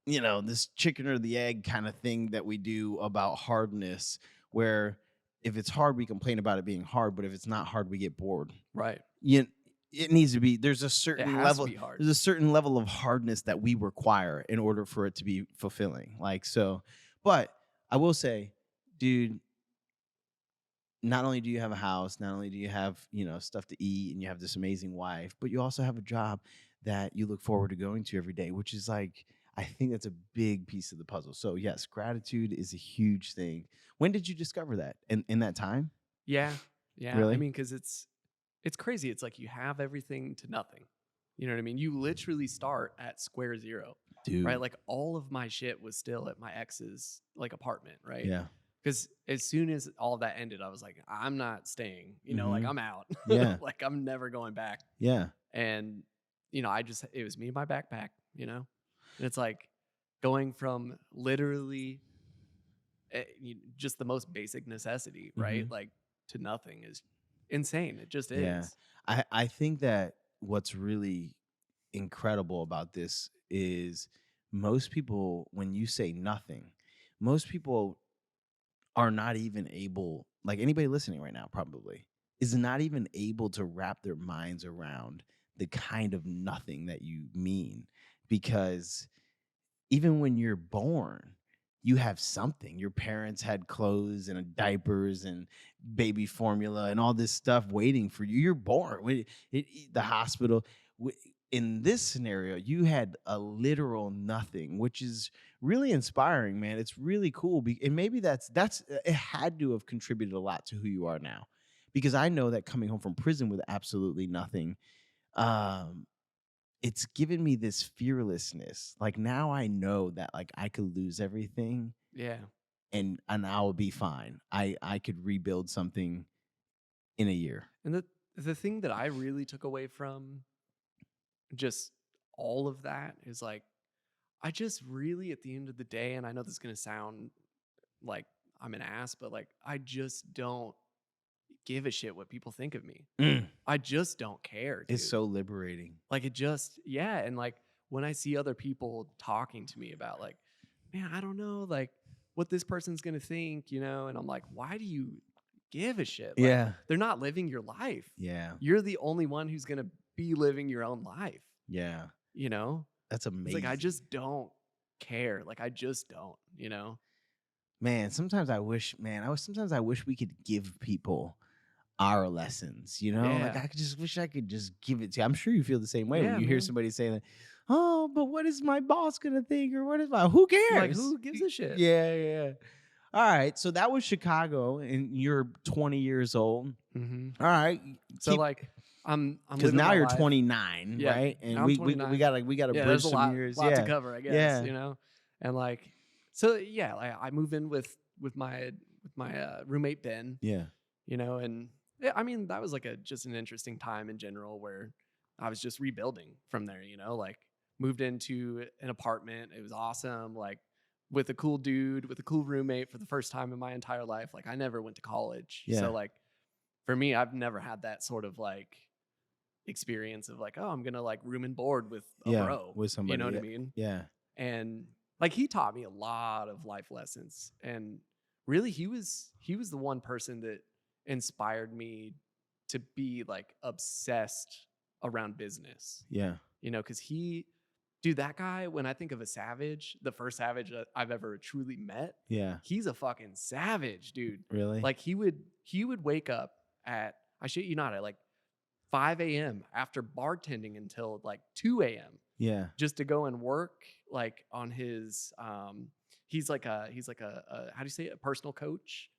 this chicken or the egg kind of thing that we do about hardness, where if it's hard, we complain about it being hard, but if it's not hard, we get bored. Right. It needs to be, there's a It certain has level, to be hard. there's a certain level of hardness that we require in order for it to be fulfilling. Like, so, but I will say, dude, not only do you have a house, not only do you have, stuff to eat, and you have this amazing wife, but you also have a job that you look forward to going to every day, which is like, I think that's a big piece of the puzzle. So yes, gratitude is a huge thing. When did you discover that? In that time? Yeah. Yeah. Really? I mean, because it's crazy. It's like you have everything to nothing. You know what I mean? You literally start at square zero, Dude. right? Like all of my shit was still at my ex's like apartment, right? Yeah. Because as soon as all that ended, I was like, I'm not staying. Like I'm out. Yeah. Like I'm never going back. Yeah. And it was me and my backpack. And it's like going from literally just the most basic necessity, right? Like to nothing is insane. It just is. Yeah. I think that what's really incredible about this is, most people, when you say nothing, most people are not even able, like anybody listening right now probably, is not even able to wrap their minds around the kind of nothing that you mean. Because even when you're born, you have something. Your parents had clothes and diapers and baby formula and all this stuff waiting for you. You're born. The hospital. In this scenario, you had a literal nothing, which is really inspiring, man. It's really cool. And maybe that's it had to have contributed a lot to who you are now, because I know that coming home from prison with absolutely nothing, it's given me this fearlessness. Like now I know that like I could lose everything. Yeah. And I will be fine. I could rebuild something in a year. And the thing that I really took away from just all of that is like, I just really, at the end of the day, and I know this is going to sound like I'm an ass, but like, I just don't give a shit what people think of me. I just don't care. Dude. It's so liberating. Like and like when I see other people talking to me about like, man, I don't know, like what this person's going to think, and I'm like, why do you give a shit? Like, Yeah. They're not living your life. Yeah. You're the only one who's going to be living your own life. Yeah. That's amazing. It's like, I just don't care. Like, I just don't, Man, sometimes I wish we could give people our lessons, you know? Like Yeah. I could just wish I could just give it to you. I'm sure you feel the same way when Yeah, you hear man. somebody saying, "Oh, but what is my boss gonna think?" or "What is my who Like, cares?" who gives a shit? Yeah, yeah. All right, so that was Chicago, and you're 20 years old. Mhm. All right, So, keep like, I'm because living now my you're life. 29, Yeah, right? And now I'm we 29. gotta Yeah, there's bridge a some lot years. lot to Yeah, cover, I guess, yeah, And, like, so, yeah, like, I move in with my roommate, Ben, yeah, and, yeah, I mean, that was, like, just an interesting time in general where I was just rebuilding from there, like, moved into an apartment. It was awesome, like, with a cool dude, with a cool roommate for the first time in my entire life. Like, I never went to college. So, yeah, like, for me, I've never had that sort of, like, experience of, like, oh, I'm gonna, like, room and board with a yeah. bro. With You know somebody, what I yeah, mean? yeah, And, like, he taught me a lot of life lessons. And really, he was the one person that inspired me to be, like, obsessed around business. yeah, Because dude, that guy, when I think of a savage, the first savage that I've ever truly met, yeah. he's a fucking savage, dude. Really? Like, he would wake up at, I shit you not, at like 5 a.m. after bartending until like 2 a.m. Yeah, just to go and work, like, on his he's like a how do you say it? A personal coach?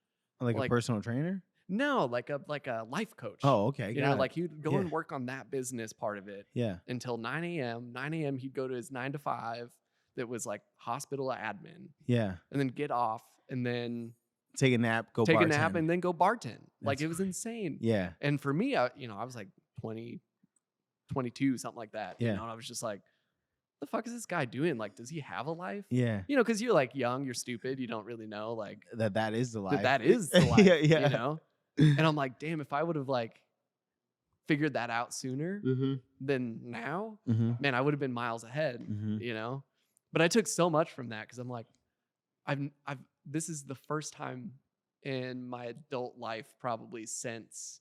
like a Like, personal trainer. no, like a life coach. Oh, okay, got it. Like, he'd go Yeah, and work on that business part of it yeah. until 9 a.m. 9 a.m. he'd go to his 9 to 5 that was like hospital admin, Yeah. and then get off and then Take a nap, go take a nap bartend. and then go bartend. Like, That's it was insane. Yeah. And for me, I was like 20, 22, something like that, Yeah. and I was just like, the fuck is this guy doing? Like, does he have a life? Yeah. Because you're like young, you're stupid, you don't really know, like, That is the life. that is the life, Yeah, yeah. And I'm like, damn, if I would have, like, figured that out sooner Mm-hmm. than now, Mm-hmm. man, I would have been miles ahead, Mm-hmm. But I took so much from that because I'm like, this is the first time in my adult life, probably since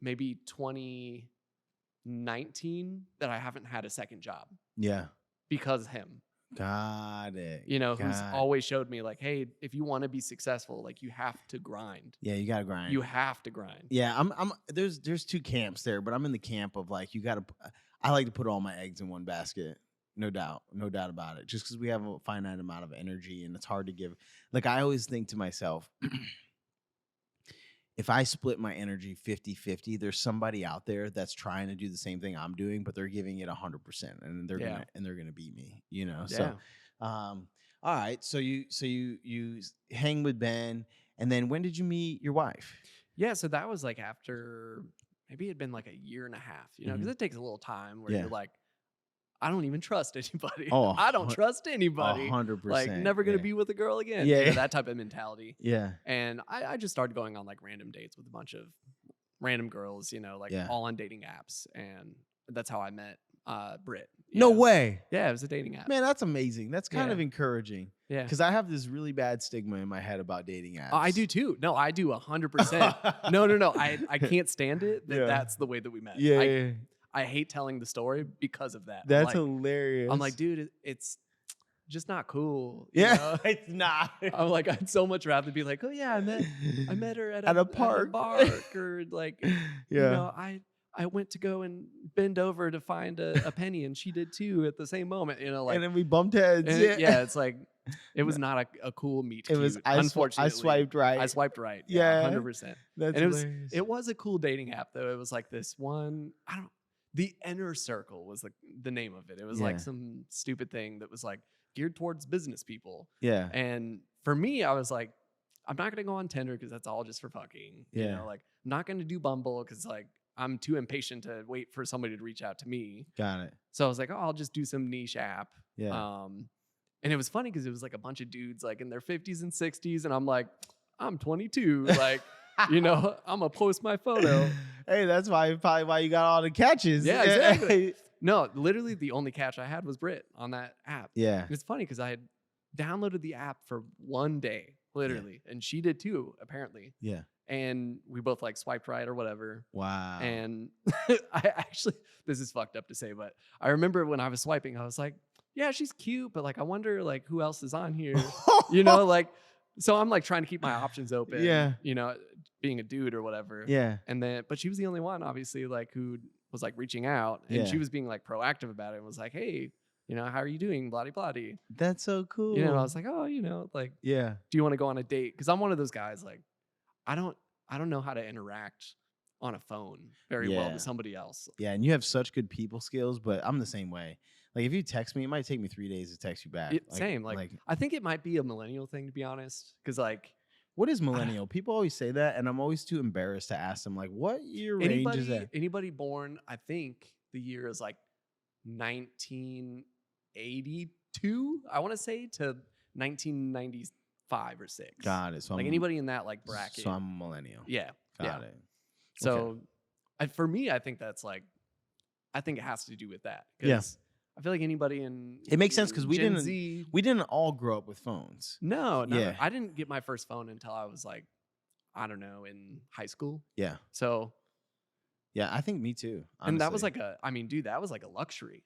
maybe 2019, that I haven't had a second job Yeah. because of him. Got it. Who's always showed me, like, hey, if you want to be successful, like, you have to grind. Yeah, you gotta grind. You have to grind. Yeah, I'm there's two camps there, but I'm in the camp of like you gotta I like to put all my eggs in one basket. No doubt about it. Just because we have a finite amount of energy and it's hard to give. Like I always think to myself, if I split my energy 50-50, there's somebody out there that's trying to do the same thing I'm doing, but they're giving it 100%, and they're gonna beat me. So, all right. So you hang with Ben, and then when did you meet your wife? Yeah, so that was like after maybe it had been like a year and a half, because it takes a little time where Yeah. you're like, I don't even trust anybody. Oh, I don't trust anybody. 100%. Like, never gonna yeah. be with a girl again. Yeah. That type of mentality. Yeah. And I just started going on like random dates with a bunch of random girls, like Yeah. all on dating apps, and that's how I met Britt. No way. Yeah, it was a dating app. Man, that's amazing. That's kind Yeah. of encouraging. Yeah. Because I have this really bad stigma in my head about dating apps. I do too. No, I do 100%. No. I can't stand it that Yeah. that's the way that we met. Yeah. I hate telling the story because of that. That's hilarious. I'm like, dude, it's just not cool. Yeah, it's not. I'm like, I'd so much rather be like, oh yeah, I met her at a park. or like, Yeah. I went to go and bend over to find a penny, and she did too at the same moment. Like, and then we bumped heads. and it's like, it was not a cool meet. It was. Unfortunately, I swiped right. I swiped right. Yeah. 100%. That's And hilarious. it was a cool dating app though. It was like this one. The Inner Circle was the name of it. It was like some stupid thing that was like geared towards business people. Yeah. And for me, I was like, I'm not gonna go on Tinder because that's all just for fucking. Yeah. Like, I'm not gonna do Bumble because like I'm too impatient to wait for somebody to reach out to me. Got it. So I was like, oh, I'll just do some niche app. Yeah. And it was funny because it was like a bunch of dudes like in their 50s and 60s, and I'm like, I'm 22, like. I'm gonna post my photo. Hey, that's probably why you got all the catches. Yeah, exactly. No, literally the only catch I had was Britt on that app. Yeah. And it's funny because I had downloaded the app for one day, literally, and she did too, apparently. Yeah. And we both like swiped right or whatever. Wow. And I actually, this is fucked up to say, but I remember when I was swiping, I was like, yeah, she's cute, but like I wonder like who else is on here, like. So I'm like trying to keep my options open. Yeah. being a dude or whatever. Yeah. And then, but she was the only one, obviously, like who was like reaching out, and she Yeah. was being like proactive about it and was like, hey, how are you doing? Blah, blah, blah. That's so And I cool. was like, oh, like, Yeah. do you want to go on a date? Because I'm one of those guys, like, I don't know how to interact on a phone very well Yeah. with somebody else. Yeah. And you have such good people skills, but I'm the same way. Like if you text me, it might take me 3 days to text you back. Same. Like, I think it might be a millennial thing, to be honest. Because like, what is millennial? People always say that, and I'm always too embarrassed to ask them, like, what year range is that? Anybody born, I think the year is like 1982, I want to say, to 1995 or 6. Got it. So like anybody in that like bracket. So I'm a millennial. Yeah. Got it. So for me, I think that's like, I think it has to do with that. Yeah. I feel like anybody in It makes sense because we Z, didn't all grow up with phones. No. Yeah. I didn't get my first phone until I was like, I don't know, in high school. Yeah. So yeah, I think me too. Honestly. And that was like dude, that was like a luxury.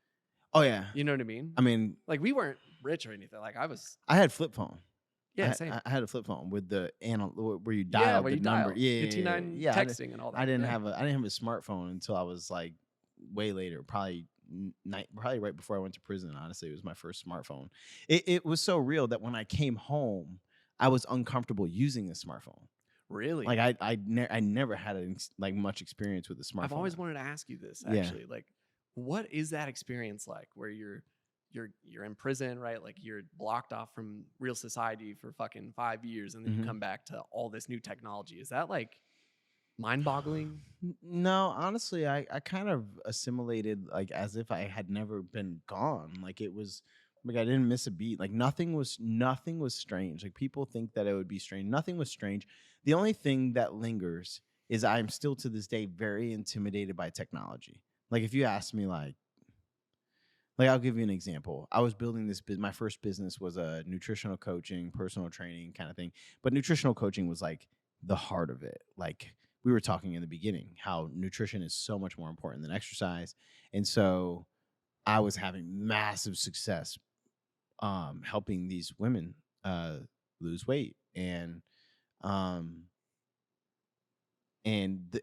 Oh yeah. You know what I mean? I mean, like we weren't rich or anything. Like I had flip phone. Yeah, same. I had a flip phone with the where you dial the number. Yeah, T9 texting and all that. I didn't have a smartphone until I was like way later, probably right before I went to prison. Honestly, it was my first smartphone. It was so real that when I came home, I was uncomfortable using a smartphone. Really? Like I never had like much experience with a smartphone. I've always wanted to ask you this actually. Yeah. Like, what is that experience like where you're in prison, right? Like you're blocked off from real society for fucking 5 years, and then you come back to all this new technology. Is that like mind-boggling? No, honestly, I kind of assimilated like as if I had never been gone. Like it was like I didn't miss a beat. Like nothing was strange. Like people think that it would be strange. Nothing was strange. The only thing that lingers is I'm still to this day very intimidated by technology. Like if you ask me like I'll give you an example. I was building this my first business was a nutritional coaching, personal training kind of thing. But nutritional coaching was like the heart of it. Like we were talking in the beginning, how nutrition is so much more important than exercise. And so I was having massive success helping these women lose weight. And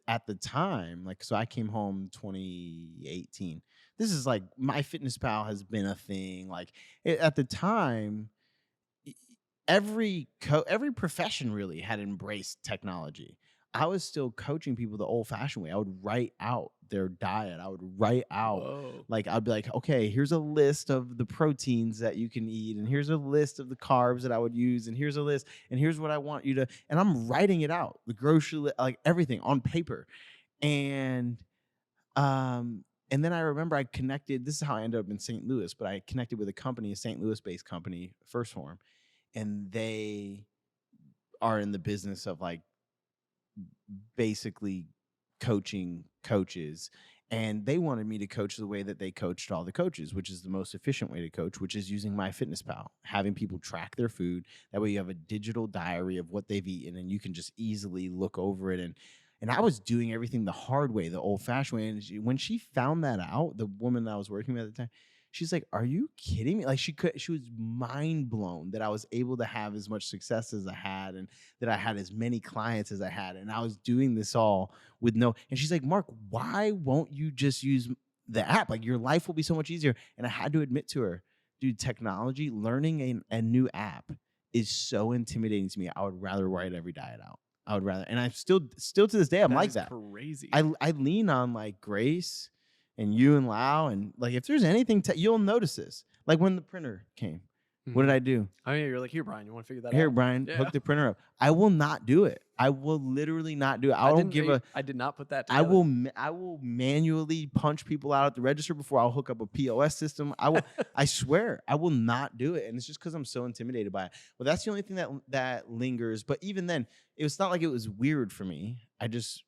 at the time, like, so I came home 2018. This is like MyFitnessPal has been a thing. Like at the time, every profession really had embraced technology. I was still coaching people the old-fashioned way. I would write out their diet. I would write out, like, I'd be like, okay, here's a list of the proteins that you can eat, and here's a list of the carbs that I would use, and here's a list, and here's what I want you to, and I'm writing it out, the grocery list, like everything on paper. And then I remember I connected, this is how I ended up in St. Louis, but I connected with a company, a St. Louis-based company, First Form, and they are in the business of like basically coaching coaches, and they wanted me to coach the way that they coached all the coaches, which is the most efficient way to coach, which is using MyFitnessPal, having people track their food. That way you have a digital diary of what they've eaten, and you can just easily look over it. And I was doing everything the hard way, the old-fashioned way. And when she found that out, the woman that I was working with at the time, she's like, "Are you kidding me?" Like she was mind blown that I was able to have as much success as I had, and that I had as many clients as I had, and I was doing this all with no. And she's like, "Mark, why won't you just use the app? Like your life will be so much easier." And I had to admit to her, dude, technology, learning a new app is so intimidating to me. I would rather write every diet out. I would rather, and I'm still to this day, I'm like that. Crazy. I lean on like Grace and you and Lau, and like if there's anything, you'll notice this. Like when the printer came, what did I do? Oh yeah, you're like, here, Brian, you want to figure that out? Here, Brian, hook the printer up. I will not do it. I will literally not do it. I did not put that together. I will manually punch people out at the register before I'll hook up a POS system. I will. I swear, I will not do it. And it's just because I'm so intimidated by it. Well, that's the only thing that lingers. But even then, it's not like it was weird for me. I just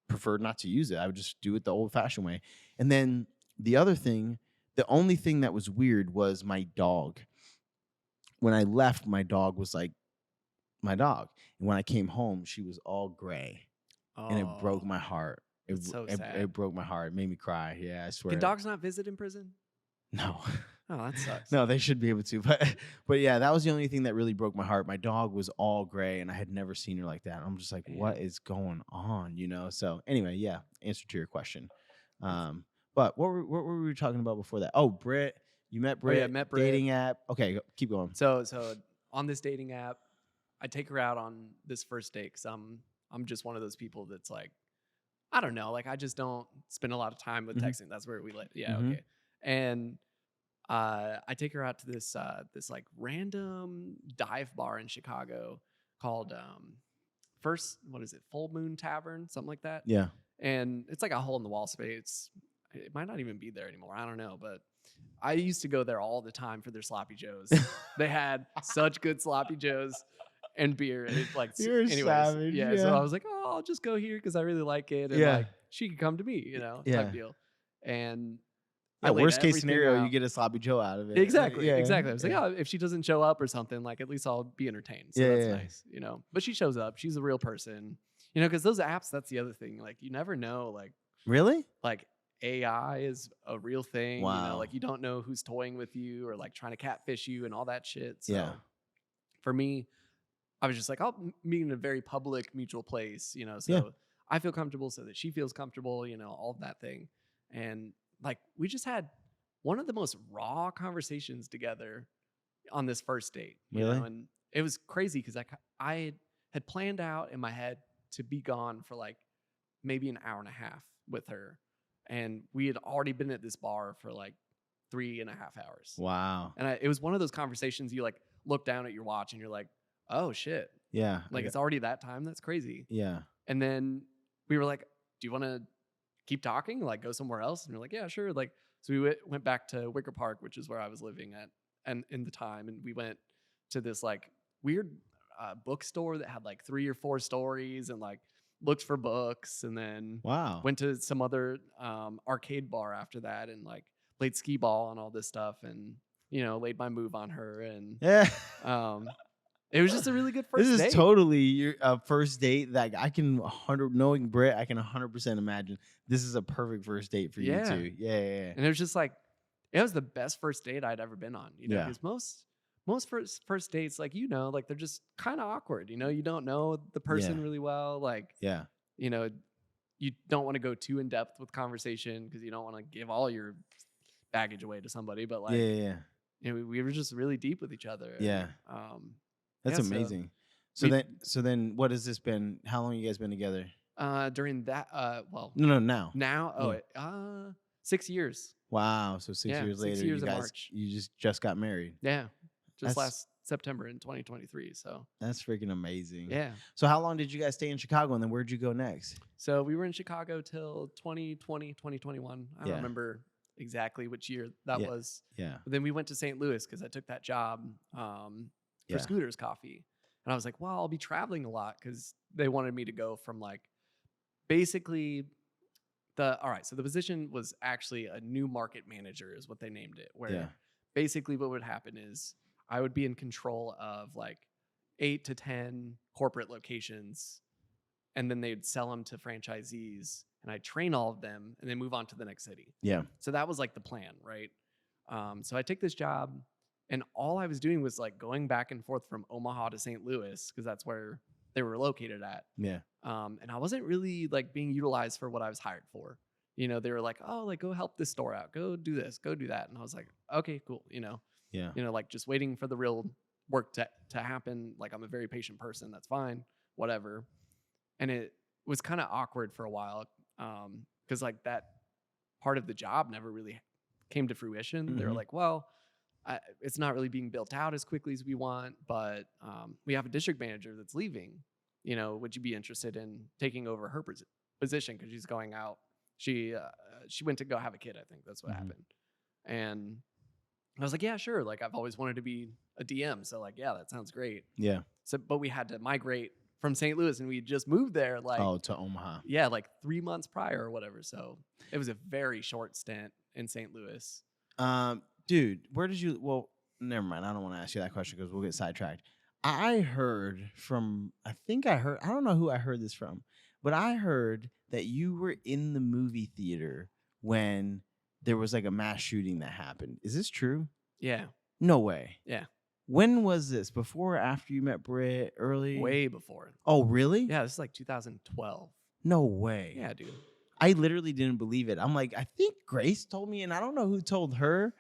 preferred not to use it. I would just do it the old-fashioned way. And then the other thing, the only thing that was weird was my dog. When I left, my dog was like my dog. And when I came home, she was all gray. And it broke my heart. It's so sad. It broke my heart. It made me cry. Yeah, I swear. Can dogs not visit in prison? No. Oh, that sucks. No, they should be able to. But yeah, that was the only thing that really broke my heart. My dog was all gray and I had never seen her like that. I'm just like, what Man, is going on? So anyway, yeah, answer to your question. that's But what were we talking about before that? Oh, Britt. You met oh yeah, Britt, met Britt. dating app. Okay, keep going. So on this dating app, I take her out on this first date because I'm just one of those people that's like, I don't know, like I just don't spend a lot of time with Mhm. texting. That's where we let yeah, Mhm. okay. And I take her out to this like random dive bar in Chicago called first what is it, Full Moon Tavern, something like that. Yeah. And it's like a hole in the wall space. It might not even be there anymore. I don't know, but I used to go there all the time for their sloppy joes. They had such good sloppy joes and beer. And it like, You're a anyways, savage. yeah. So I Yeah. was like, oh, I'll just go here because I really like it, and Yeah. like she could come to me, type Yeah. deal. And I Yeah. laid Worst case everything scenario, you out. get a sloppy Joe out of it. Exactly, Yeah. exactly. I was like, Yeah. oh, if she doesn't show up or something, like at least I'll be entertained. So Yeah. that's Yeah. nice. But she shows up. She's a real person, because those apps, that's the other thing. Like you never know, Really? like AI is a real thing, Wow. like you don't know who's toying with you or like trying to catfish you and all that shit. Yeah. So for me, I was just like, I'll meet in a very public, mutual place, so Yeah. I feel comfortable so that she feels comfortable, all of that thing. And like we just had one of the most raw conversations together on this first date, Really? and it was crazy because I had planned out in my head to be gone for like maybe an hour and a half with her. And we had already been at this bar for like 3.5 hours. Wow. And it was one of those conversations you like look down at your watch and you're like, oh shit, Yeah. like it's already that time. That's crazy. Yeah. And then we were like, do you want to keep talking? Like go somewhere else? And we're like, yeah, sure. Like, so we went back to Wicker Park, which is where I was living at and in the time. And we went to this like weird bookstore that had like 3 or 4 stories and like looked for books, and then Wow. went to some other arcade bar after that and like played skee ball and all this stuff, and laid my move on her, and Yeah. it was just a really good This first is date. totally your first date that I can 100 knowing Britt, I can 100% imagine this is a perfect first date for you Yeah. too. Yeah. And it was just like it was the best first date I'd ever been on, Yeah. because most first dates, like like they're just kind of awkward, you don't know the person Yeah. really well, like Yeah. you don't want to go too in depth with conversation because you don't want to give all your baggage away to somebody, but like Yeah. we were just really deep with each other. Yeah. And, That's yeah, so amazing. we So then what has this been? How long you guys been together? during that well No, now. now Yeah. 6 years. Wow. So 6 Yeah, years 6 later, years you in guys March. you just got married. Yeah, just That's last September in 2023. So that's freaking amazing. yeah, So how long did you guys stay in Chicago and then where'd you go next? so we were in Chicago till 2020, 2021. I don't Yeah. remember exactly which year that Yeah. was. Yeah. But then we went to St. Louis because I took that job for Yeah. Scooter's Coffee. And I was like, well, I'll be traveling a lot because they wanted me to go from like basically all right. So the position was actually a new market manager is what they named it, where Yeah. basically what would happen is I would be in control of like 8 to 10 corporate locations, and then they'd sell them to franchisees, and I'd train all of them and then move on to the next city. Yeah. So that was like the plan, right? So I take this job, and all I was doing was like going back and forth from Omaha to St. Louis because that's where they were located at. Yeah. And I wasn't really like being utilized for what I was hired for. They were like, oh, like go help this store out, go do this, go do that. And I was like, okay, cool. Yeah. Like just waiting for the real work to happen. Like I'm a very patient person. That's fine, whatever. And it was kind of awkward for a while because like that part of the job never really came to fruition. They were Mhm. like, well, it's not really being built out as quickly as we want, but we have a district manager that's leaving. Would you be interested in taking over her position because she's going out? She went to go have a kid. I think that's what Mhm. happened. And I was like, yeah, sure. Like I've always wanted to be a DM, so like, yeah, that sounds great. Yeah. So, but we had to migrate from St. Louis, and we just moved there. Like, Oh, to Omaha. yeah, like 3 months prior or whatever. So it was a very short stint in St. Louis. Dude, where did you? Well, never mind. I don't want to ask you that question because we'll get sidetracked. I heard from. I don't know who I heard this from, but I heard that you were in the movie theater when there was like a mass shooting that happened. Is this true? Yeah. No way. Yeah. When was this? Before or after you met Britt? Early? Way before. Oh, really? Yeah, this is like 2012. No way. Yeah, dude. I literally didn't believe it. I'm like, I think Grace told me, and I don't know who told her,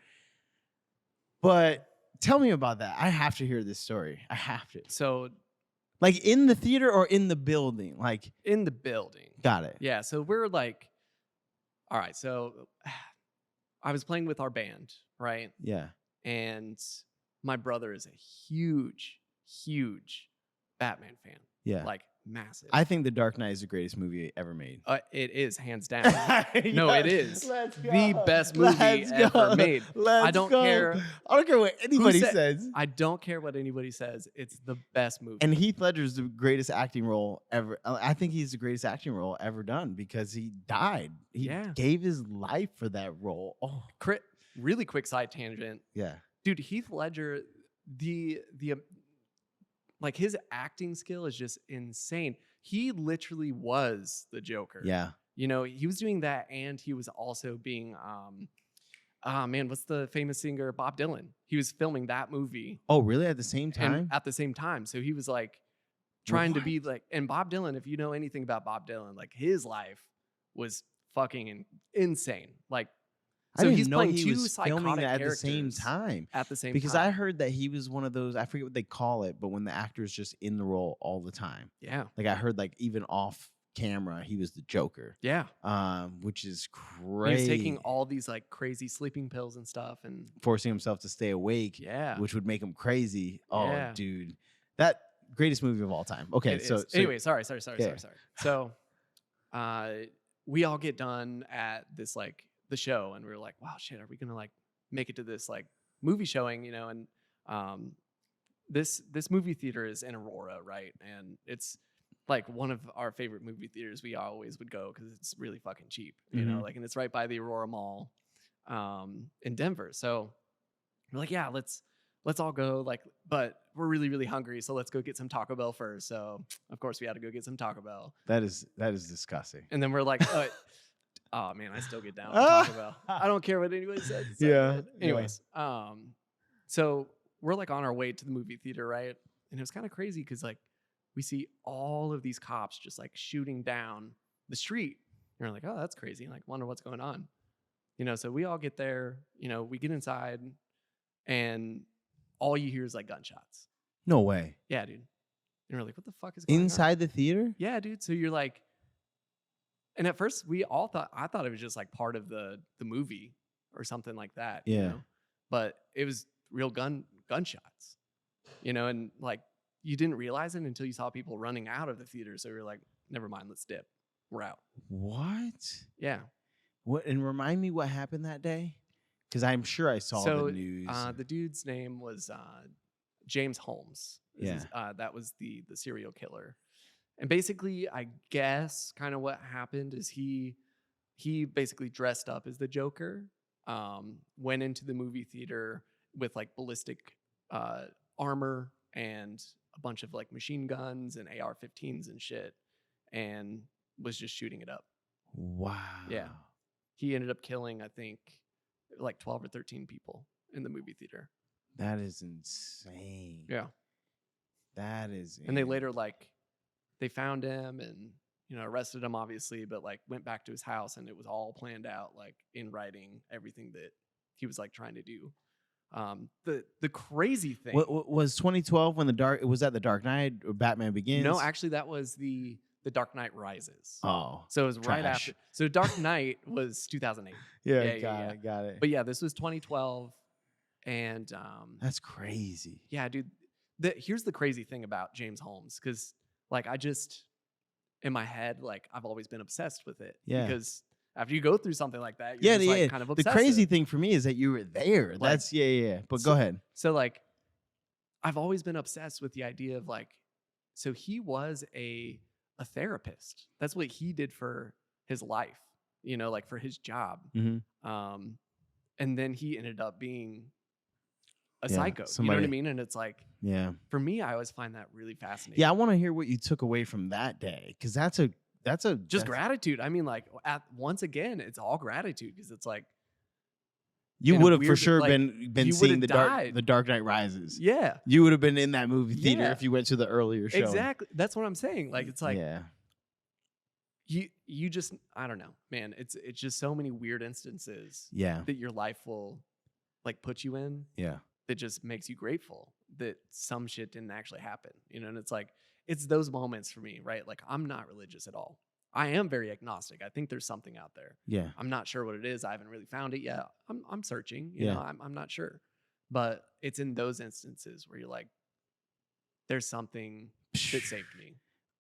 but tell me about that. I have to hear this story. I have to. So, Like in the theater or in the building? Like, in the building. got it. Yeah, so we're like, all right, so I was playing with our band, right? Yeah. And my brother is a huge, huge Batman fan. Yeah. Like, massive. I think The Dark Knight is the greatest movie ever made. It is, hands down. No, it is. Let's go. The best movie ever made. I don't care. I don't care what anybody says. I don't care what anybody says. It's the best movie. And Heath Ledger's the greatest acting role ever. I think he's the greatest acting role ever done because he died. He gave his life for that role. Oh, really quick side tangent. Yeah. Dude, Heath Ledger, the like his acting skill is just insane. He literally was the Joker. Yeah. You know, he was doing that, and he was also being what's the famous singer Bob Dylan? He was filming that movie. Oh, really? At the same time? And at the same time. So he was like trying to be like, and Bob Dylan, if you know anything about Bob Dylan, like his life was fucking insane. Like, I so didn't he's know playing he two was filming psychotic that at the characters same time. At the same Because time. I heard that he was one of those, I forget what they call it, but when the actor's just in the role all the time. Yeah. Like I heard like even off camera, he was the Joker. Yeah. Which is crazy. He was taking all these like crazy sleeping pills and stuff and forcing himself to stay awake. Yeah. Which would make him crazy. Oh, yeah. dude. That greatest movie of all time. Okay. So anyway, sorry. So we all get done at this like the show, and we were like, wow, shit, are we gonna like make it to this like movie showing, you know? And this movie theater is in Aurora, right? And it's like one of our favorite movie theaters. We always would go because it's really fucking cheap, you know, like, and it's right by the Aurora Mall in Denver. So we're like, yeah, let's all go, like, but we're really, really hungry, so let's go get some Taco Bell first. So of course we had to go get some Taco Bell. That is disgusting. And then we're like, oh man, I still get down with Taco Bell. I don't care what anybody says. Yeah. Anyways, so we're like on our way to the movie theater, right? And it was kind of crazy because like we see all of these cops just like shooting down the street. And we're like, oh, that's crazy. Like, wonder what's going on. You know, so we all get there, you know, we get inside, and all you hear is like gunshots. No way. Yeah, dude. And we're like, what the fuck is going on? Inside the theater? Yeah, dude. So you're like, and at first I thought it was just like part of the movie or something like that. Yeah. You know? But it was real gunshots, you know, and like you didn't realize it until you saw people running out of the theater. So you're like, never mind, let's dip. We're out. What? Yeah. What? And remind me what happened that day? Because I'm sure I saw the news. The dude's name was James Holmes. Yeah. That was the serial killer. And basically, I guess kind of what happened is he basically dressed up as the Joker, went into the movie theater with like ballistic armor and a bunch of like machine guns and AR-15s and shit, and was just shooting it up. Wow. Yeah. He ended up killing, I think, like 12 or 13 people in the movie theater. That is insane. Yeah. That is. And they later like they found him and, you know, arrested him obviously, but like went back to his house and it was all planned out, like in writing, everything that he was like trying to do. The crazy thing. What was 2012 when was that The Dark Knight or Batman Begins? No, actually that was the Dark Knight Rises. Oh. So it was right after. So Dark Knight was 2008. Yeah, got it. But yeah, this was 2012. And that's crazy. Yeah, dude. Here's the crazy thing about James Holmes, because like I just in my head, like I've always been obsessed with it. Yeah. Because after you go through something like that, you're just like kind of obsessive. The crazy thing for me is that you were there. Like, that's yeah. But go ahead. So like I've always been obsessed with the idea of like, so he was a therapist. That's what he did for his life, you know, like for his job. Mm-hmm. And then he ended up being a psycho. You know what I mean? And it's like, yeah. For me, I always find that really fascinating. Yeah, I want to hear what you took away from that day, because that's gratitude. I mean, like once again, it's all gratitude, because it's like You in a would have for weird, sure like, been you seeing would've died. the Dark Knight Rises. Yeah. You would have been in that movie theater Yeah. if you went to the earlier showing. Exactly. That's what I'm saying. Like, it's like Yeah. you just, I don't know, man. It's just so many weird instances Yeah. that your life will like put you in Yeah. that just makes you grateful that some shit didn't actually happen. You know, and it's like it's those moments for me, right? Like I'm not religious at all. I am very agnostic. I think there's something out there. Yeah. I'm not sure what it is. I haven't really found it yet. I'm searching, you Yeah. know, I'm not sure. But it's in those instances where you're like, there's something that saved me.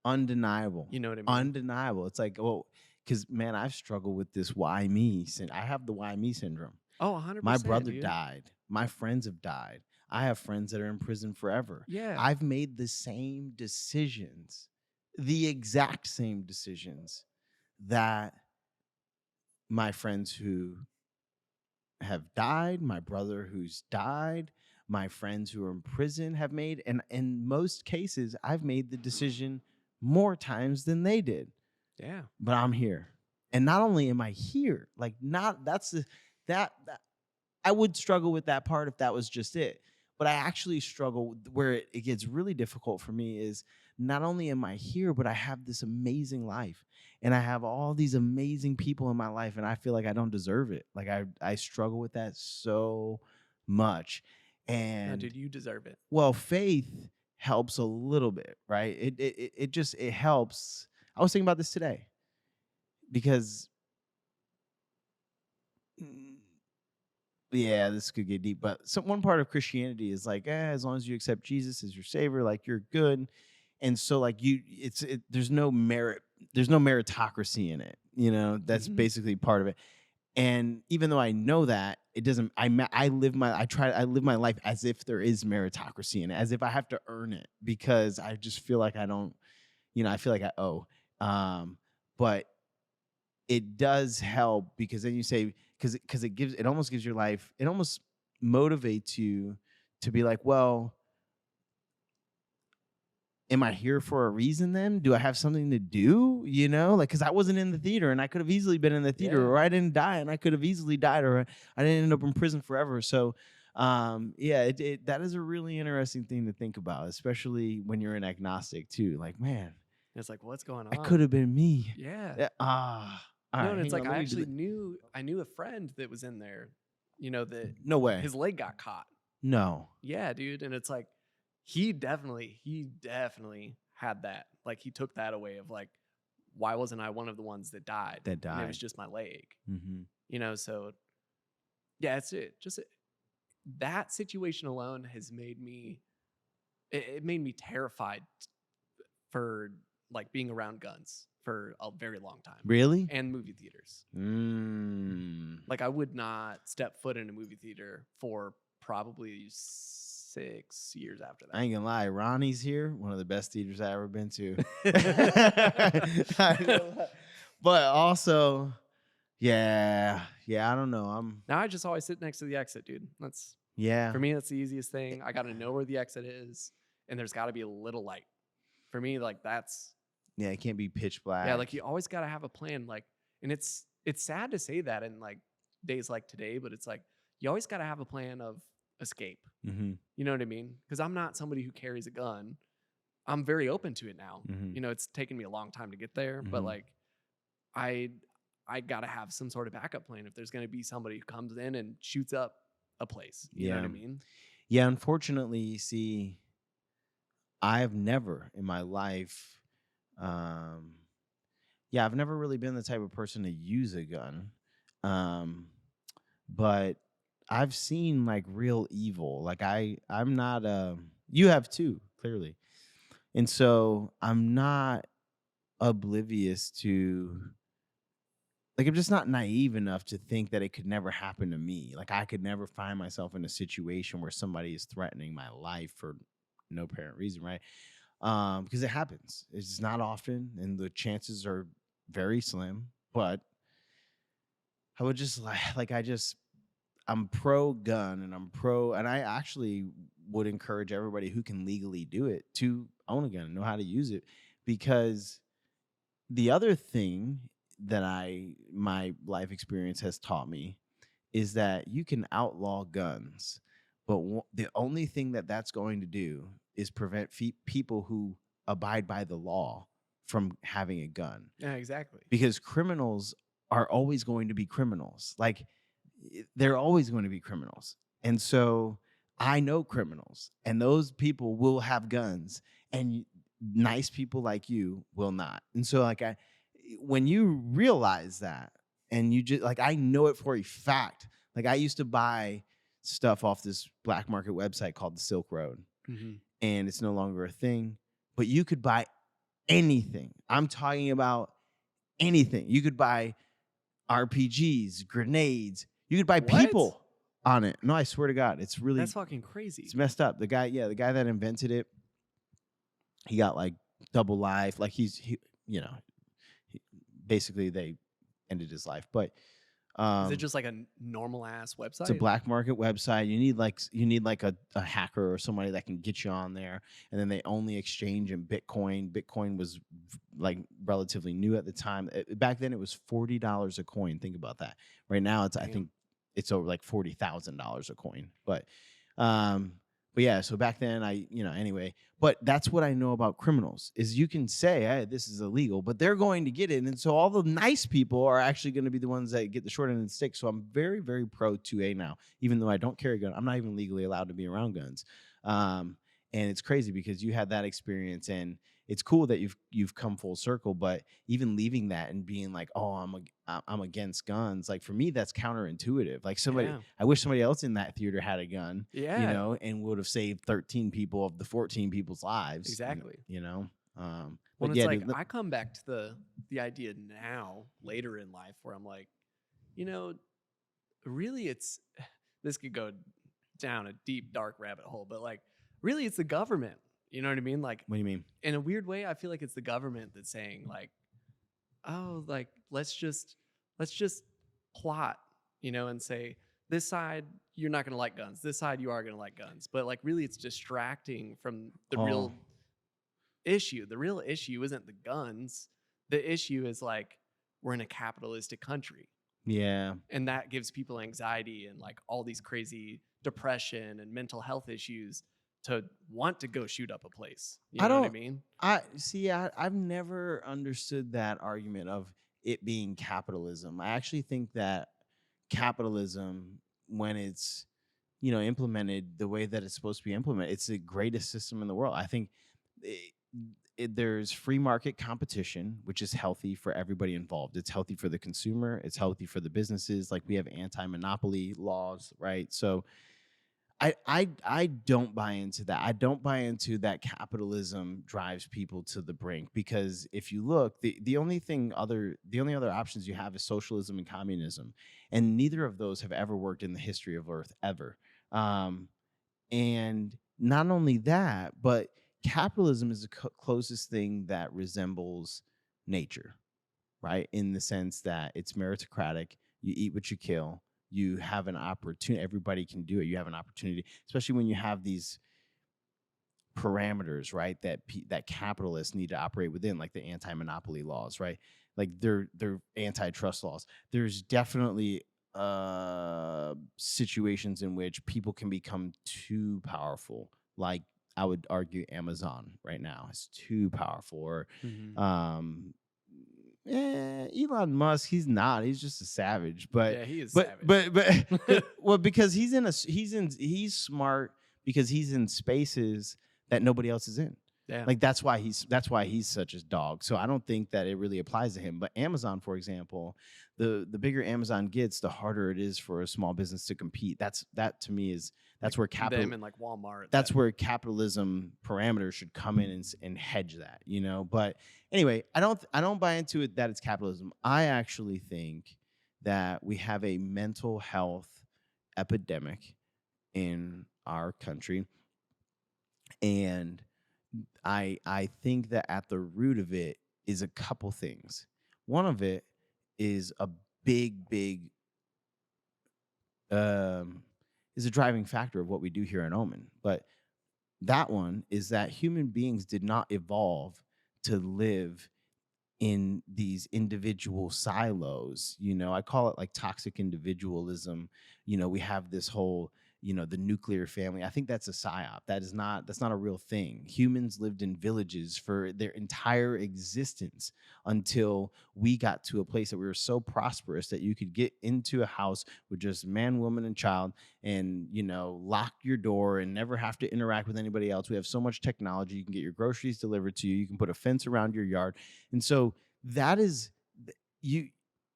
Undeniable. You know what I mean? Undeniable. It's like, well, because man, I've struggled with this why me. I have the why me syndrome. Oh, 100%. My brother dude. died. My friends have died. I have friends that are in prison forever. Yeah. I've made the same decisions, the exact same decisions that my friends who have died, my brother who's died, my friends who are in prison have made. And in most cases, I've made the decision more times than they did. Yeah. But I'm here. And not only am I here, like not that's the that I would struggle with that part if that was just it. But I actually struggle where it gets really difficult for me is not only am I here, but I have this amazing life. And I have all these amazing people in my life, and I feel like I don't deserve it. Like I struggle with that so much. No, And dude, you deserve it. well, faith helps a little bit, right? It just it helps. I was thinking about this today because yeah, this could get deep, but one part of Christianity is like, as long as you accept Jesus as your savior, like you're good. And so like there's no meritocracy in it. You know, that's basically part of it. And even though I know that, it doesn't. I live my life as if there is meritocracy in it, as if I have to earn it, because I just feel like I don't. You know, I feel like I owe. But it does help because then you say because it almost gives your life. It almost motivates you to be like, well, am I here for a reason then? Do I have something to do? You know, like, because I wasn't in the theater and I could have easily been in the theater, or I didn't die and I could have easily died, or I didn't end up in prison forever. So, yeah, that is a really interesting thing to think about, especially when you're an agnostic too. Like, man, It's like, what's going on? it could have been me. Yeah. All No, right, and it's hang like on, I let me do actually knew a friend that was in there, you know, that no way. his leg got caught. No. Yeah, dude. And it's like he definitely had that. Like he took that away of like, why wasn't I one of the ones that died? And it was just my leg. Mm-hmm. You know, so yeah, it's that situation alone has made me it made me terrified for like being around guns for a very long time. Really? And movie theaters. Mm. Like I would not step foot in a movie theater for probably 6 years after that. I ain't gonna lie, Ronnie's here, one of the best theaters I ever been to. But also, yeah, I don't know. Now I just always sit next to the exit, dude. That's for me. That's the easiest thing. I got to know where the exit is, and there's got to be a little light. For me, like that's it can't be pitch black. Yeah, like you always got to have a plan. Like, and it's sad to say that in like days like today, but it's like you always got to have a plan of escape. Mm-hmm. You know what I mean? Because I'm not somebody who carries a gun. I'm very open to it now. Mm-hmm. You know, it's taken me a long time to get there, but like I got to have some sort of backup plan if there's going to be somebody who comes in and shoots up a place. You know what I mean? Yeah, unfortunately, see, I've never in my life, I've never really been the type of person to use a gun. But I've seen like real evil. Like I'm not, you have too, clearly. And so I'm not oblivious to, like, I'm just not naive enough to think that it could never happen to me. Like I could never find myself in a situation where somebody is threatening my life for no apparent reason, right? Because it happens. It's not often, and the chances are very slim. But I would just I'm pro gun, and I actually would encourage everybody who can legally do it to own a gun and know how to use it, because the other thing that my life experience has taught me is that you can outlaw guns, but the only thing that that's going to do is prevent people who abide by the law from having a gun, Yeah, exactly. because criminals are always going to be criminals. Like they're always going to be criminals. And so I know criminals, and those people will have guns, and nice people like you will not. And so like when you realize that, and you just like, I know it for a fact. Like I used to buy stuff off this black market website called the Silk Road, and it's no longer a thing, but you could buy anything. I'm talking about anything. You could buy RPGs, grenades. You could buy What? people on it. No, I swear to God, it's really, That's fucking crazy. it's messed up. The guy that invented it, he got like double life. Like basically they ended his life. But Is it just like a normal ass website? it's a black market website. You need like a hacker or somebody that can get you on there. And then they only exchange in Bitcoin. Bitcoin was like relatively new at the time. Back then it was $40 a coin. Think about that. Right now I think it's over like $40,000 a coin. But yeah, so back then anyway, but that's what I know about criminals is you can say, hey, this is illegal, but they're going to get it. And so all the nice people are actually going to be the ones that get the short end of the stick. So I'm very, very pro 2A now, even though I don't carry a gun. I'm not even legally allowed to be around guns. And it's crazy because you had that experience, and it's cool that you've come full circle, but even leaving that and being like, oh, I'm against guns. Like for me, that's counterintuitive. Like I wish somebody else in that theater had a gun, and would have saved 13 people of the 14 people's lives. Exactly. Well, it's like I come back to the idea now, later in life, where I'm like, really this could go down a deep, dark rabbit hole, but like, really it's the government. You know what I mean? Like, what do you mean? In a weird way, I feel like it's the government that's saying like, oh, like let's just plot, and say this side you're not going to like guns, this side you are going to like guns, but like really it's distracting from the real issue. The real issue isn't the guns. The issue is like we're in a capitalistic country. Yeah. And that gives people anxiety and like all these crazy depression and mental health issues to want to go shoot up a place. You know what I mean? I've never understood that argument of it being capitalism. I actually think that capitalism, when it's implemented the way that it's supposed to be implemented, it's the greatest system in the world. I think there's free market competition, which is healthy for everybody involved. It's healthy for the consumer. It's healthy for the businesses. Like we have anti-monopoly laws, right? So I don't buy into that. I don't buy into that capitalism drives people to the brink, because if you look, the only other options you have is socialism and communism, and neither of those have ever worked in the history of Earth ever. And not only that, but capitalism is the closest thing that resembles nature, right? In the sense that it's meritocratic. You eat what you kill. You have an opportunity. Everybody can do it. You have an opportunity, especially when you have these parameters, right? That capitalists need to operate within, like the anti-monopoly laws, right? Like they're antitrust laws. There's definitely situations in which people can become too powerful. Like I would argue Amazon right now is too powerful, or Elon Musk, he's not. He's just a savage. But yeah, he is savage. But well, because he's smart, because he's in spaces that nobody else is in. Yeah. Like that's why he's such a dog. So I don't think that it really applies to him. But Amazon, for example, the bigger Amazon gets, the harder it is for a small business to compete. That to me is where capital. Them and like Walmart. That's where capitalism parameters should come in and hedge that, But anyway, I don't buy into it that it's capitalism. I actually think that we have a mental health epidemic in our country, and I think that at the root of it is a couple things. One of it is a big is a driving factor of what we do here in Omen. But that one is that human beings did not evolve to live in these individual silos. I call it like toxic individualism. We have this whole, the nuclear family. I think that's a psyop. That's not a real thing. Humans lived in villages for their entire existence until we got to a place that we were so prosperous that you could get into a house with just man, woman, and child, and lock your door and never have to interact with anybody else. We have so much technology. You can get your groceries delivered to you. You can put a fence around your yard. And so that is you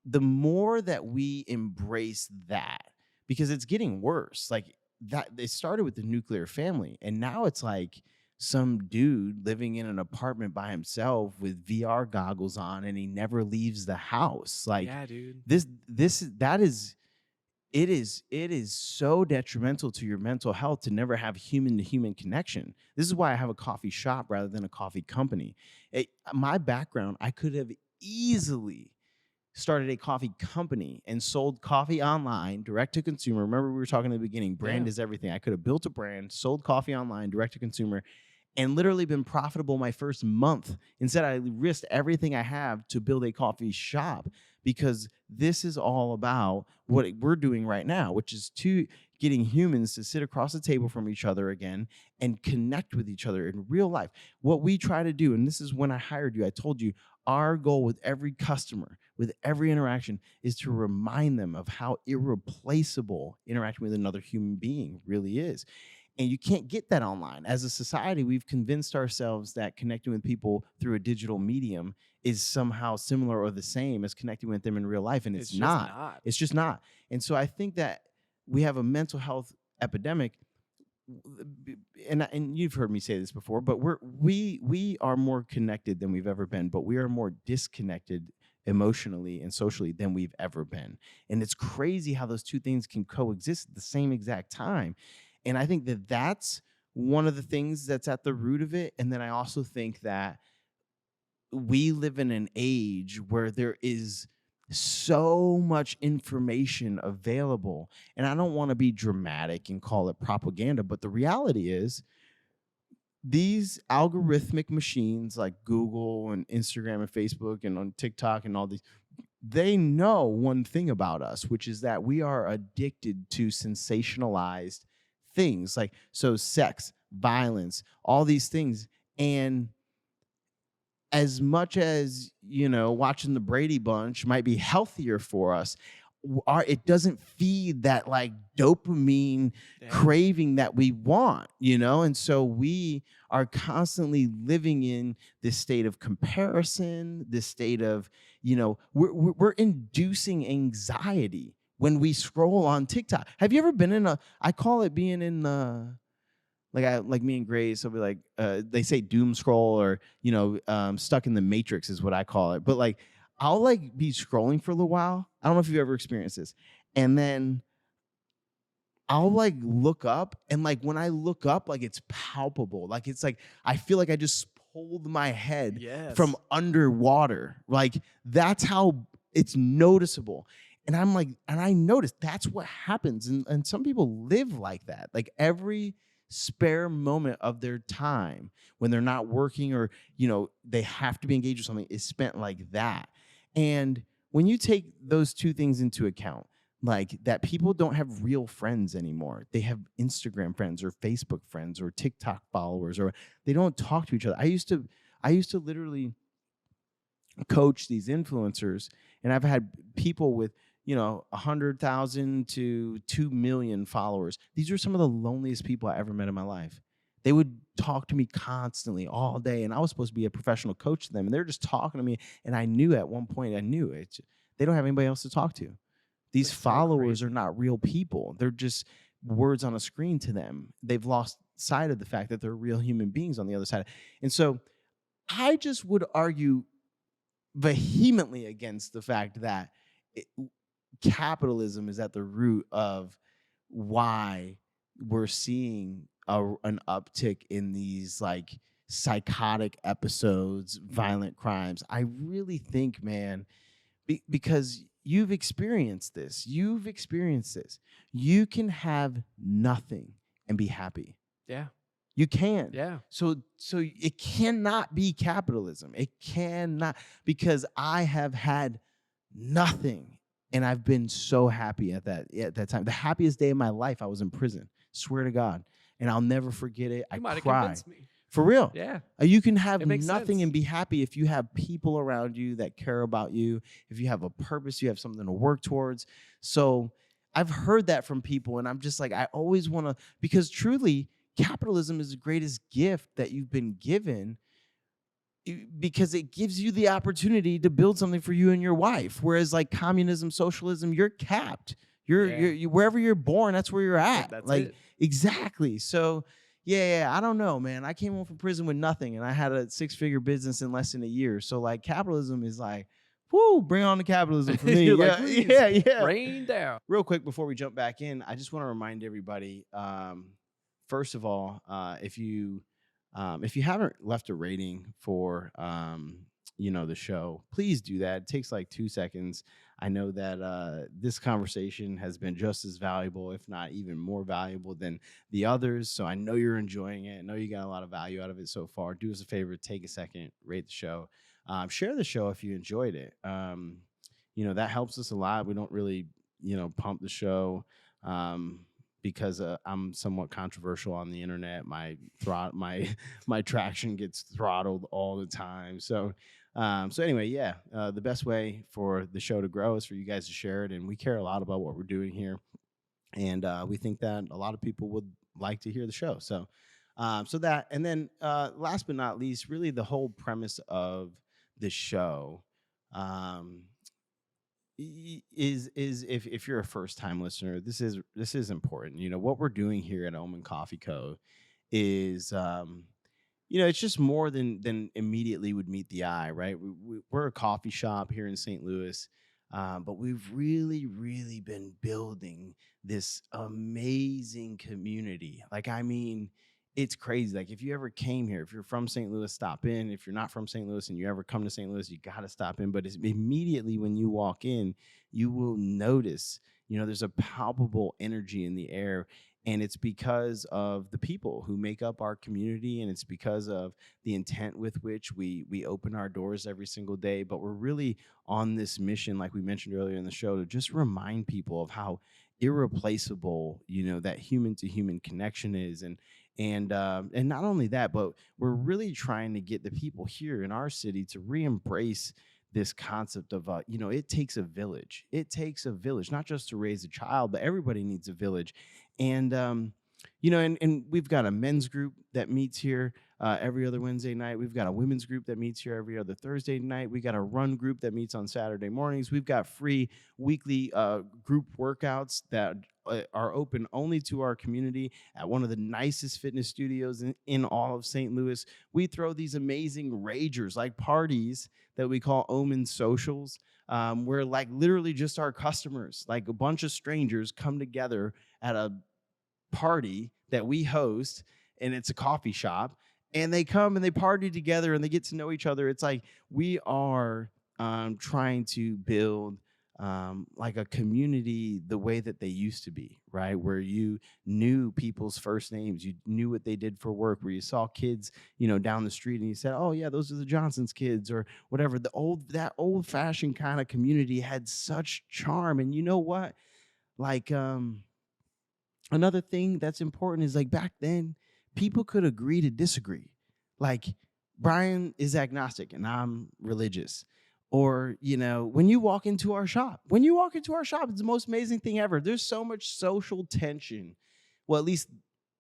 the more that we embrace that, because it's getting worse. Like that, they started with the nuclear family, and now it's like some dude living in an apartment by himself with VR goggles on, and he never leaves the house. Like Yeah, dude. that is it is so detrimental to your mental health to never have human to human connection. This is why I have a coffee shop rather than a coffee company. My background, I could have easily started a coffee company and sold coffee online direct to consumer. Remember, we were talking in the beginning, brand Yeah. is everything. I could have built a brand, sold coffee online direct to consumer, and literally been profitable my first month. Instead, I risked everything I have to build a coffee shop, because this is all about what we're doing right now, which is getting humans to sit across the table from each other again and connect with each other in real life. What we try to do, and this is when I hired you, I told you our goal with every customer, with every interaction, is to remind them of how irreplaceable interacting with another human being really is. And you can't get that online. As a society, we've convinced ourselves that connecting with people through a digital medium is somehow similar or the same as connecting with them in real life. And It's it's just not. not. It's just not. And so I think that we have a mental health epidemic. And you've heard me say this before, but we are more connected than we've ever been, but we are more disconnected emotionally and socially than we've ever been. And it's crazy how those two things can coexist at the same exact time. And I think that that's one of the things that's at the root of it. And then I also think that we live in an age where there is so much information available. And I don't want to be dramatic and call it propaganda, but the reality is these algorithmic machines like Google and Instagram and Facebook and on TikTok and all these, they know one thing about us, which is that we are addicted to sensationalized things, like so sex, violence, all these things. And as much as watching the Brady Bunch might be healthier for us, it doesn't feed that like dopamine Yeah. craving that we want, and so we are constantly living in this state of comparison, this state of we're inducing anxiety when we scroll on TikTok. Have you ever been I call it being in like me and Grace will be like, they say doom scroll, or stuck in the matrix is what I call it. But like I'll like be scrolling for a little while. I don't know if you've ever experienced this, and then I'll like look up, and like when I look up, like it's palpable. Like it's like I feel like I just pulled my head from Yes. underwater. Like that's how it's noticeable. And I'm like, and I noticed that's what happens. And some people live like that. Like every spare moment of their time when they're not working, or they have to be engaged with something, is spent like that. And when you take those two things into account, like that people don't have real friends anymore, they have Instagram friends or Facebook friends or TikTok followers, or they don't talk to each other. I used to literally coach these influencers, and I've had people with 100,000 to 2 million followers. These are some of the loneliest people I ever met in my life. They would talk to me constantly all day, and I was supposed to be a professional coach to them, and they're just talking to me. And I knew at one point, they don't have anybody else to talk to. These That's so followers crazy. are not real people. They're just words on a screen to them. They've lost sight of the fact that they're real human beings on the other side. And so I just would argue vehemently against the fact that capitalism is at the root of why we're seeing an uptick in these like psychotic episodes, violent crimes. I really think, man, because you've experienced this. You can have nothing and be happy. Yeah. You can. Yeah. So it cannot be capitalism. It cannot, because I have had nothing and I've been so happy at that time. The happiest day of my life, I was in prison. Swear to God. And I'll never forget it. I You might have cry. convinced me. For real. Yeah. You can have It makes nothing sense. and be happy if you have people around you that care about you, if you have a purpose, you have something to work towards. So I've heard that from people, and I'm just like, I always want to, because truly, capitalism is the greatest gift that you've been given, because it gives you the opportunity to build something for you and your wife. Whereas like communism, socialism, you're capped. You're wherever you're born, that's where you're at. That's like it. exactly. So yeah, I don't know, man. I came home from prison with nothing, and I had a 6-figure business in less than a year. So like capitalism is like, whoo, bring on the capitalism for me. You're yeah, like, please, yeah. rain down. Real quick before we jump back in, I just want to remind everybody. First of all, if you haven't left a rating for the show, please do that. It takes like 2 seconds. I know that this conversation has been just as valuable, if not even more valuable than the others. So I know you're enjoying it. I know you got a lot of value out of it so far. Do us a favor, take a second, rate the show, share the show if you enjoyed it. That helps us a lot. We don't really, pump the show. Because I'm somewhat controversial on the internet. My traction gets throttled all the time. So anyway, yeah, the best way for the show to grow is for you guys to share it, and we care a lot about what we're doing here, and we think that a lot of people would like to hear the show. So that, and then last but not least, really the whole premise of the show. Is if you're a first time listener, this is important. What we're doing here at Omen Coffee Co. is it's just more than immediately would meet the eye, right? We're a coffee shop here in St. Louis, but we've really been building this amazing community. Like, I mean, it's crazy. Like, if you ever came here, if you're from St. Louis, stop in. If you're not from St. Louis and you ever come to St. Louis, you got to stop in. But it's immediately when you walk in, you will notice, there's a palpable energy in the air. And it's because of the people who make up our community. And it's because of the intent with which we open our doors every single day. But we're really on this mission, like we mentioned earlier in the show, to just remind people of how irreplaceable, that human to human connection is. And not only that, but we're really trying to get the people here in our city to re-embrace this concept of, it takes a village. It takes a village, not just to raise a child, but everybody needs a village. And, and we've got a men's group that meets here every other Wednesday night. We've got a women's group that meets here every other Thursday night. We got a run group that meets on Saturday mornings. We've got free weekly group workouts that are open only to our community at one of the nicest fitness studios in all of St. Louis. We throw these amazing ragers, like parties that we call Omen socials, where like literally just our customers, like a bunch of strangers, come together at a party that we host, and it's a coffee shop, and they come and they party together and they get to know each other. It's like we are trying to build like a community the way that they used to be, right? Where you knew people's first names, you knew what they did for work, where you saw kids, down the street and you said, oh yeah, those are the Johnson's kids or whatever. That old fashioned kind of community had such charm. And you know what? Like, another thing that's important is, like, back then, people could agree to disagree. Like, Brian is agnostic and I'm religious. Or, when you walk into our shop, it's the most amazing thing ever. There's so much social tension. Well, at least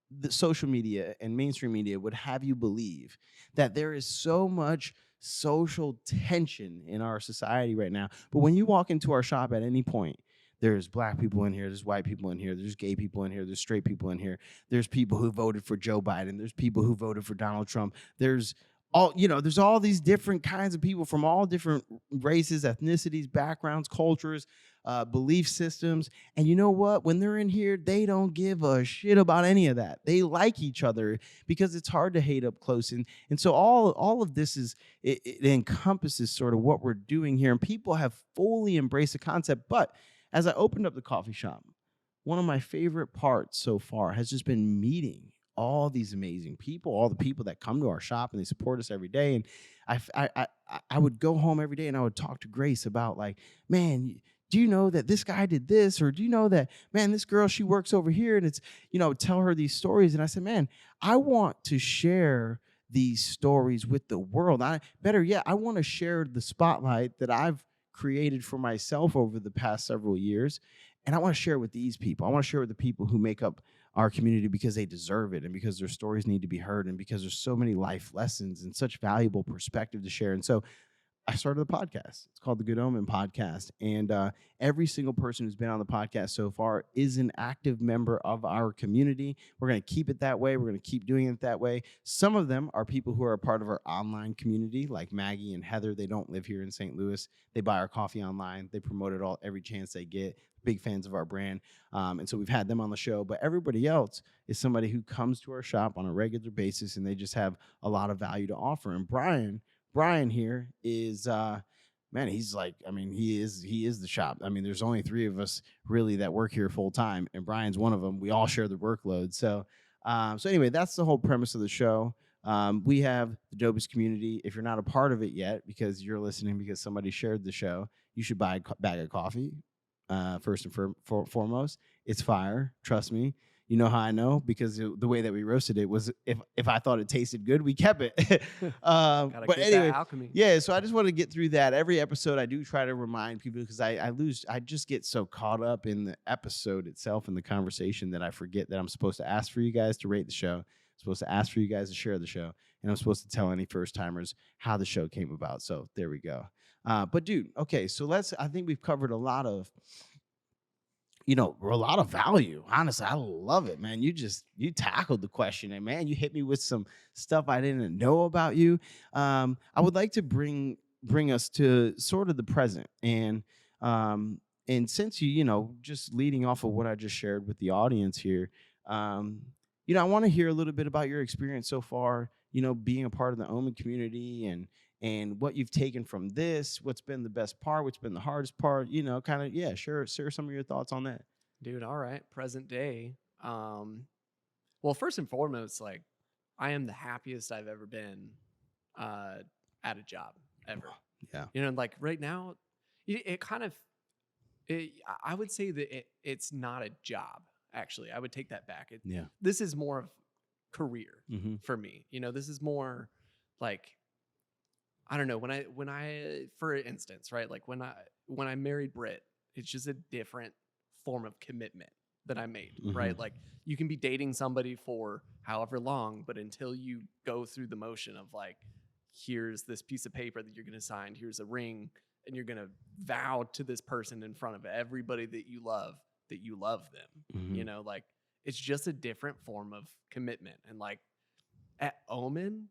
the social media and mainstream media would have you believe that there is so much social tension in our society right now. But when you walk into our shop at any point, there's black people in here, there's white people in here, there's gay people in here, there's straight people in here, there's people who voted for Joe Biden, there's people who voted for Donald Trump, there's all these different kinds of people from all different races, ethnicities, backgrounds, cultures, belief systems. And you know what? When they're in here, they don't give a shit about any of that. They like each other because it's hard to hate up close. And so all of this it encompasses sort of what we're doing here. And people have fully embraced the concept. But as I opened up the coffee shop, one of my favorite parts so far has just been meeting all these amazing people, all the people that come to our shop and they support us every day. And I would go home every day and I would talk to Grace about like, man, do you know that this guy did this? Or do you know that, man, this girl, she works over here, and it's, tell her these stories. And I said, man, I want to share these stories with the world. Better yet, I want to share the spotlight that I've created for myself over the past several years. And I want to share it with these people. I want to share it with the people who make up our community because they deserve it, and because their stories need to be heard, and because there's so many life lessons and such valuable perspective to share. And so I started a podcast. It's called the Good Omen Podcast. And every single person who's been on the podcast so far is an active member of our community. We're going to keep it that way. We're going to keep doing it that way. Some of them are people who are a part of our online community, like Maggie and Heather. They don't live here in St. Louis. They buy our coffee online. They promote it every chance they get. Big fans of our brand. And so we've had them on the show. But everybody else is somebody who comes to our shop on a regular basis, and they just have a lot of value to offer. And Bryan here is man, he's like, I mean, he is the shop. I mean, there's only 3 of us really that work here full time, and Bryan's one of them. We all share the workload. So anyway, that's the whole premise of the show. We have the dopest community. If you're not a part of it yet, because you're listening because somebody shared the show, you should buy a bag of coffee. First and foremost, it's fire. Trust me. You know how I know? Because the way that we roasted it was, if I thought it tasted good, we kept it. But anyway, alchemy. Yeah. So I just want to get through that. Every episode, I do try to remind people, because I just get so caught up in the episode itself and the conversation that I forget that I'm supposed to ask for you guys to rate the show. I'm supposed to ask for you guys to share the show, and I'm supposed to tell any first timers how the show came about. So there we go. But dude, okay. So I think we've covered a lot of value. Honestly, I love it, man. You tackled the question, and man, you hit me with some stuff I didn't know about you. I would like to bring us to sort of the present, and since you just leading off of what I just shared with the audience here, I want to hear a little bit about your experience so far, being a part of the Omen community, and what you've taken from this, what's been the best part, what's been the hardest part, kind of, share some of your thoughts on that. Dude, all right. Present day. Well, first and foremost, like, I am the happiest I've ever been at a job ever. Yeah. Like right now, I would say that it's not a job, actually. I would take that back. This is more of career for me. This is more like, I don't know, when I for instance, right, like when I married Britt, it's just a different form of commitment that I made, right? Like, you can be dating somebody for however long, but until you go through the motion of like, here's this piece of paper that you're going to sign, here's a ring, and you're going to vow to this person in front of everybody that you love them. Like, it's just a different form of commitment. And like at Omen,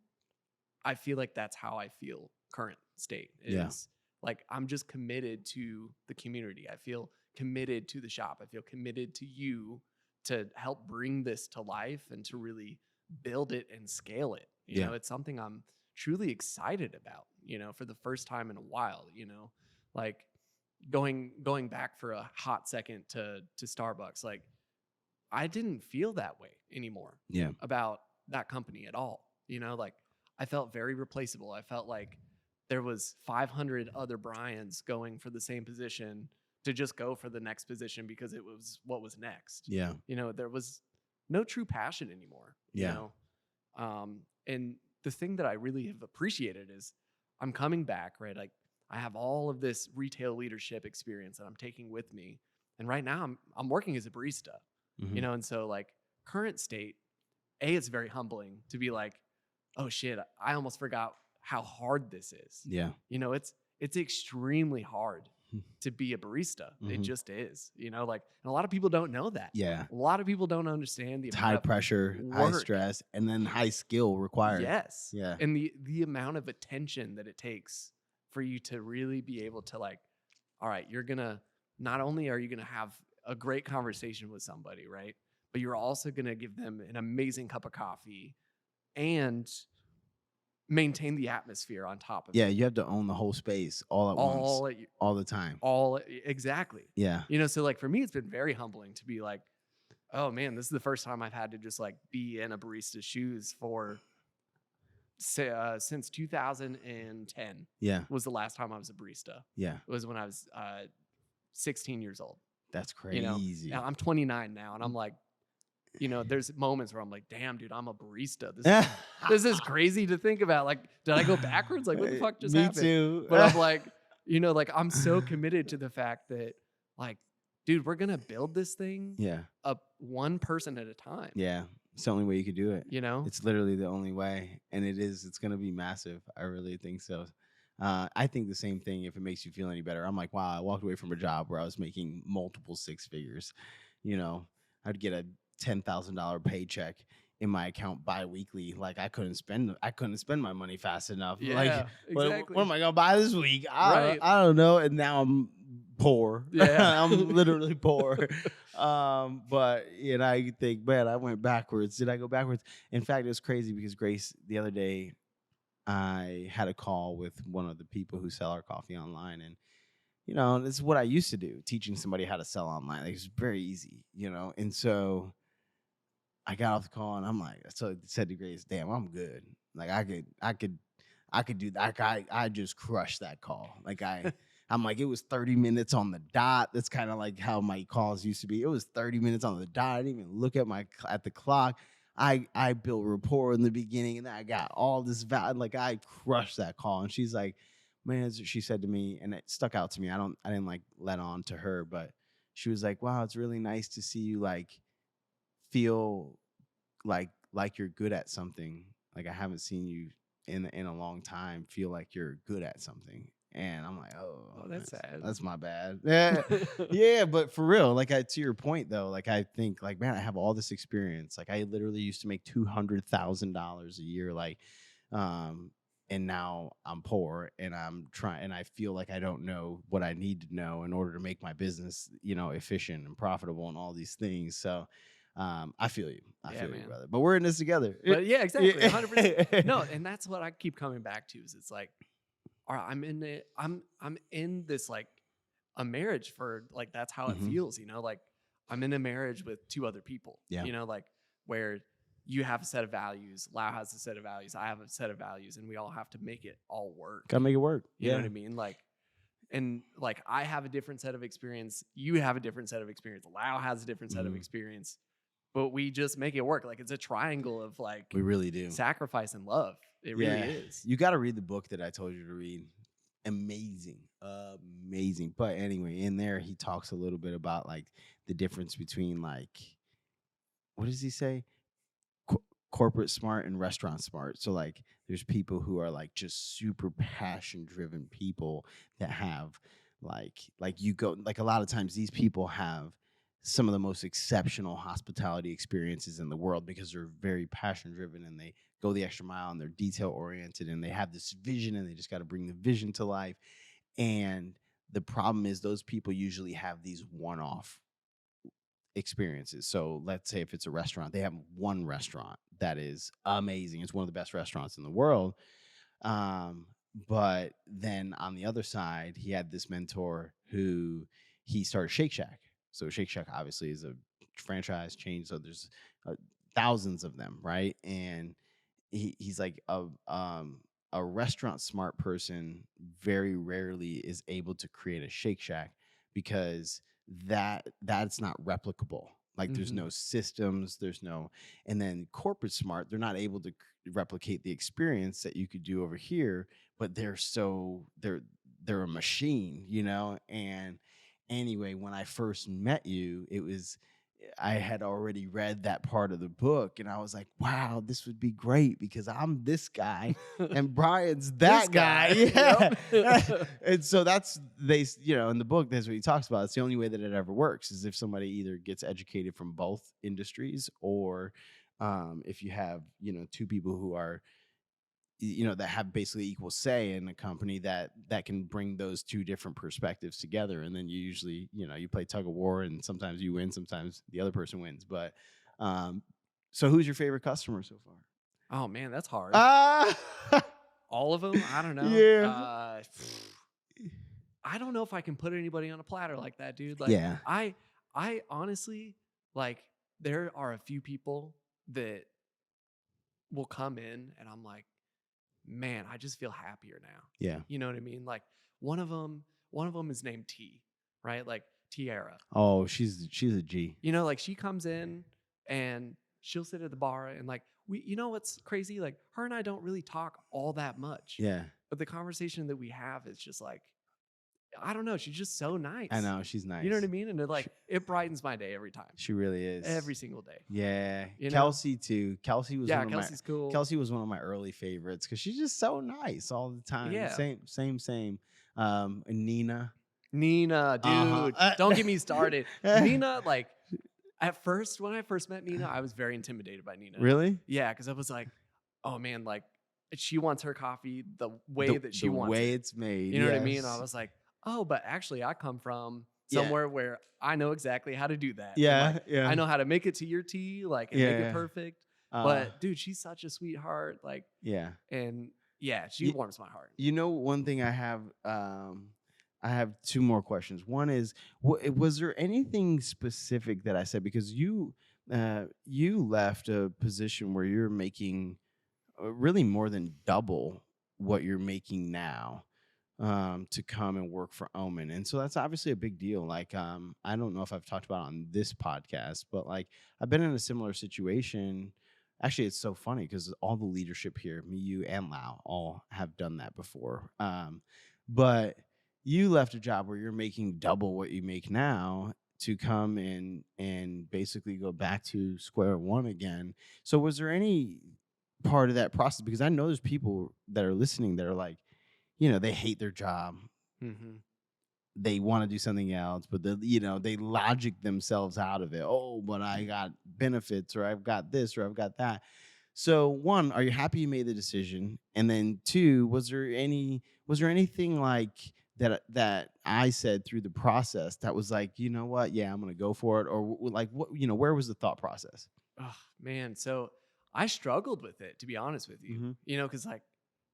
I feel like that's how I feel current state is. Like, I'm just committed to the community. I feel committed to the shop. I feel committed to you to help bring this to life and to really build it and scale it. You know, it's something I'm truly excited about, for the first time in a while, like going back for a hot second to Starbucks. Like, I didn't feel that way anymore about that company at all. Like, I felt very replaceable. I felt like there was 500 other Bryans going for the same position to just go for the next position because it was what was next. Yeah. There was no true passion anymore. And the thing that I really have appreciated is I'm coming back, right? Like, I have all of this retail leadership experience that I'm taking with me. And right now I'm working as a barista, and so like current state, it's very humbling to be like, oh shit, I almost forgot how hard this is. Yeah. It's extremely hard to be a barista. It just is, like, and a lot of people don't know that. Yeah. A lot of people don't understand the high pressure, high stress, and then high skill required. Yes. Yeah. And the amount of attention that it takes for you to really be able to like, all right, not only are you going to have a great conversation with somebody, right? But you're also going to give them an amazing cup of coffee and maintain the atmosphere on top of it. Yeah, you have to own the whole space all at once, all the time. Exactly. Yeah. So like for me, it's been very humbling to be like, Oh man, this is the first time I've had to just like be in a barista's shoes for since 2010 Yeah. was the last time I was a barista. Yeah. It was when I was 16 years old. That's You know, crazy. and I'm 29 now, and I'm like, you know, there's moments where I'm like, damn, dude, I'm a barista. This is crazy to think about. Like, did I go backwards? Like, what the fuck just Me happened? too. But I'm like, you know, like I'm so committed to the fact that, like, dude, we're gonna build this thing Yeah. up one person at a time. Yeah. It's the only way you could do it. You know? It's literally the only way. And it's going to be massive. I really think so. I think the same thing if it makes you feel any better. I'm like, wow, I walked away from a job where I was making multiple six figures. You know, I'd get a $10,000 paycheck in my account bi-weekly. Like I couldn't spend my money fast enough. Yeah, like, exactly. what am I going to buy this week? Right. I don't know. And now I'm poor. Yeah. I'm literally poor. But I think, man, I went backwards. Did I go backwards? In fact, it was crazy because Grace, the other day, I had a call with one of the people who sell our coffee online, and this is what I used to do, teaching somebody how to sell online. Like, it's very easy, And so I got off the call, and I'm like, so I said to Grace, "Damn, I'm good. Like, I could do that. I just crushed that call. Like, I'm like, it was 30 minutes on the dot. That's kind of like how my calls used to be. It was 30 minutes on the dot. I didn't even look at the clock. I built rapport in the beginning, and then I got all this value. Like, I crushed that call. And she's like, man, she said to me, and it stuck out to me. I didn't like let on to her, but she was like, wow, it's really nice to see you like feel like you're good at something. Like, I haven't seen you in a long time feel like you're good at something. And I'm like, oh, that's sad. That's my bad. Yeah, yeah, but for real, like to your point though, like I think, like, man, I have all this experience. Like, I literally used to make $200,000 a year, like, and now I'm poor, and I'm trying, and I feel like I don't know what I need to know in order to make my business, efficient and profitable and all these things. So, I feel you. I feel you, brother. But we're in this together. But yeah, exactly, 100%. No, and that's what I keep coming back to. Is it's like, all right, I'm in this like a marriage for like that's how it feels, like I'm in a marriage with two other people. Yeah. Like where you have a set of values, Lau has a set of values, I have a set of values, and we all have to make it all work. Gotta make it work. You know what I mean? Like, and like I have a different set of experience, you have a different set of experience, Lau has a different set of experience, but we just make it work. Like, it's a triangle of like, we really do, sacrifice and love. It really is. You got to read the book that I told you to read. Amazing. But anyway, in there, he talks a little bit about like the difference between like, what does he say? Corporate smart and restaurant smart. So like, there's people who are like just super passion driven people that have like you go, like a lot of times these people have some of the most exceptional hospitality experiences in the world because they're very passion driven, and they go the extra mile, and they're detail oriented, and they have this vision, and they just got to bring the vision to life. And the problem is those people usually have these one-off experiences. So let's say if it's a restaurant, they have one restaurant that is amazing. It's one of the best restaurants in the world. But then on the other side, he had this mentor who he started Shake Shack. So Shake Shack obviously is a franchise chain. So there's thousands of them, right? And he's like a restaurant smart person very rarely is able to create a Shake Shack because that's not replicable. Like, there's no systems, and then corporate smart, they're not able to replicate the experience that you could do over here, but they're a machine, And anyway, when I first met you, I had already read that part of the book, and I was like, wow, this would be great because I'm this guy and Bryan's that guy. Yeah. Yep. And so in the book, that's what he talks about. It's the only way that it ever works is if somebody either gets educated from both industries, or if you have, two people who are, that have basically equal say in a company that can bring those two different perspectives together. And then you usually, you play tug of war, and sometimes you win, sometimes the other person wins. But so who's your favorite customer so far? Oh man, that's hard. All of them? I don't know. Yeah. I don't know if I can put anybody on a platter like that, dude. Like, yeah. I honestly, like, there are a few people that will come in and I'm like, man, I just feel happier now. Yeah. You know what I mean? Like one of them is named T, right? Like Tiara. Oh, she's a G. You know, like she comes in and she'll sit at the bar and like you know what's crazy? Like her and I don't really talk all that much. Yeah. But the conversation that we have is just like, I don't know, she's just so nice. I know, she's nice. You know what I mean? And it brightens my day every time. She really is. Every single day. Yeah. You know? Kelsey too. Kelsey was Kelsey's cool. Kelsey was one of my early favorites because she's just so nice all the time. Yeah. Same. And Nina, dude, don't get me started. Nina, like at first, when I first met Nina, I was very intimidated by Nina. Really? Yeah, because I was like, oh man, like she wants her coffee the way that she wants the way it. it's made. You know what I mean? And I was like, oh, but actually I come from somewhere where I know exactly how to do that. Yeah, like, I know how to make it to your tea, like, and make it perfect. But dude, she's such a sweetheart. Like, and she warms my heart. You know, one thing I have two more questions. One is, was there anything specific that I said, because you left a position where you're making really more than double what you're making now, to come and work for Omen. And so that's obviously a big deal. Like, I don't know if I've talked about it on this podcast, but like I've been in a similar situation. Actually, it's so funny because all the leadership here, me, you, and Lau, all have done that before. But you left a job where you're making double what you make now to come in and basically go back to square one again. So was there any part of that process? Because I know there's people that are listening that are like, you know, they hate their job. Mm-hmm. They want to do something else, but they logic themselves out of it. Oh, but I got benefits, or I've got this, or I've got that. So one, are you happy you made the decision? And then two, was there anything like that I said through the process that was like, you know what? Yeah, I'm going to go for it. Or like, what, where was the thought process? Oh man. So I struggled with it, to be honest with you, Mm-hmm. cause like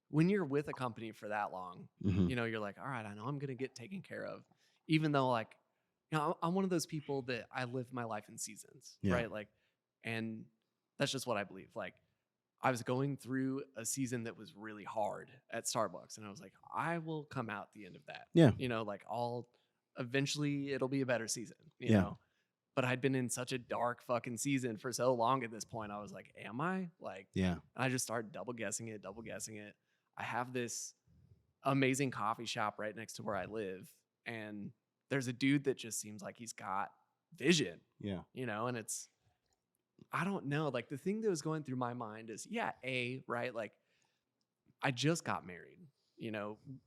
when you're with a company for that long, Mm-hmm. You're like, all right, I know I'm going to get taken care of, even though like, I'm one of those people that I live my life in seasons, right? Like, and that's just what I believe. Like, I was going through a season that was really hard at Starbucks, and I was like, I will come out the end of that. Yeah. Like eventually it'll be a better season, you know? But I'd been in such a dark fucking season for so long at this point. I was like, am I? Like, I just started double guessing it. I have this amazing coffee shop right next to where I live, and there's a dude that just seems like he's got vision. Yeah. And it's, I don't know. Like the thing that was going through my mind is, right? Like I just got married,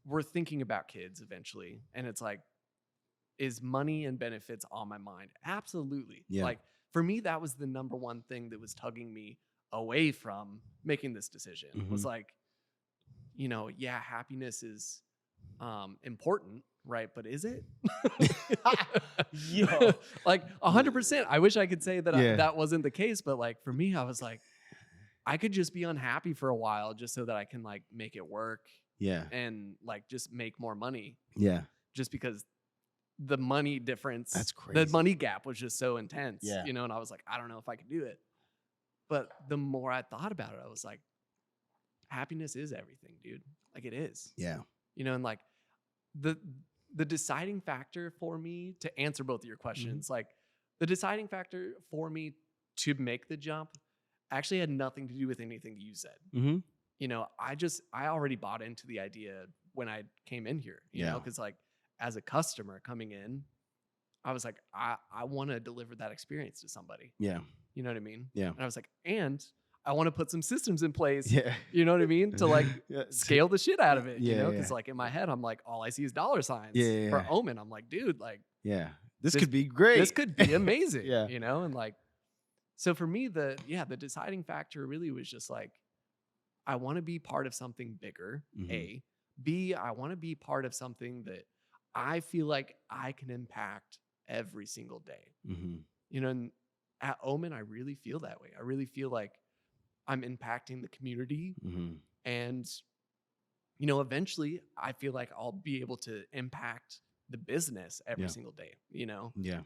we're thinking about kids eventually. And it's like, is money and benefits on my mind? Absolutely. Yeah. Like for me, that was the number one thing that was tugging me away from making this decision. Was like, happiness is important, right? But is it? Yo. Like 100%. I wish I could say that that wasn't the case, but like for me, I was like, I could just be unhappy for a while just so that I can like make it work. Yeah. And like just make more money. Yeah. Just because the money difference, that's crazy. The money gap was just so intense. Yeah. And I was like, I don't know if I could do it. But the more I thought about it, I was like, happiness is everything, dude. Like it is. Yeah. And like the deciding factor for me to answer both of your questions, like the deciding factor for me to make the jump actually had nothing to do with anything you said. I already bought into the idea when I came in here, you know, because like as a customer coming in, I was like, I want to deliver that experience to somebody. Yeah. You know what I mean? Yeah. And I was like, and I want to put some systems in place. Yeah. You know what I mean? To like scale the shit out of it. Yeah, Because like in my head, I'm like, all I see is dollar signs. Yeah. For Omen, I'm like, dude, like, this could be great. This could be amazing. Yeah. And like, so for me, the deciding factor really was just like, I want to be part of something bigger. A. B, I want to be part of something that I feel like I can impact every single day. And at Omen, I really feel that way. I really feel like I'm impacting the community. And, eventually I feel like I'll be able to impact the business every single day, Yeah.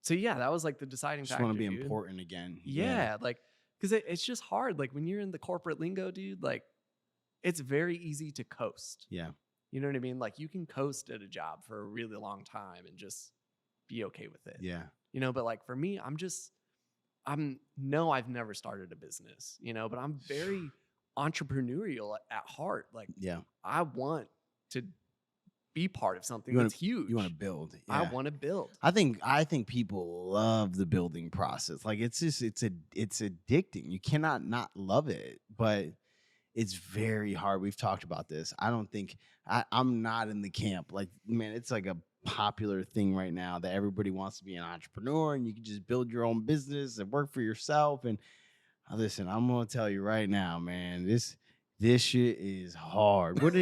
So yeah, that was like the deciding Just factor, want to be dude. important again. Yeah, like, because it's just hard. Like when you're in the corporate lingo, dude, like it's very easy to coast. Yeah. You know what I mean? Like you can coast at a job for a really long time and just be okay with it. Yeah. You know, but like for me, no, I've never started a business, you know, but I'm very entrepreneurial at heart. Like Yeah. I want to be part of something You wanna- that's huge. You want to build. I Yeah. want to build. I think people love the building process. Like it's addicting. You cannot not love it, but it's very hard. We've talked about this. I don't think I'm not in the camp. Like, man, it's like a popular thing right now that everybody wants to be an entrepreneur and you can just build your own business and work for yourself. And listen, I'm gonna tell you right now, man, this shit is hard. What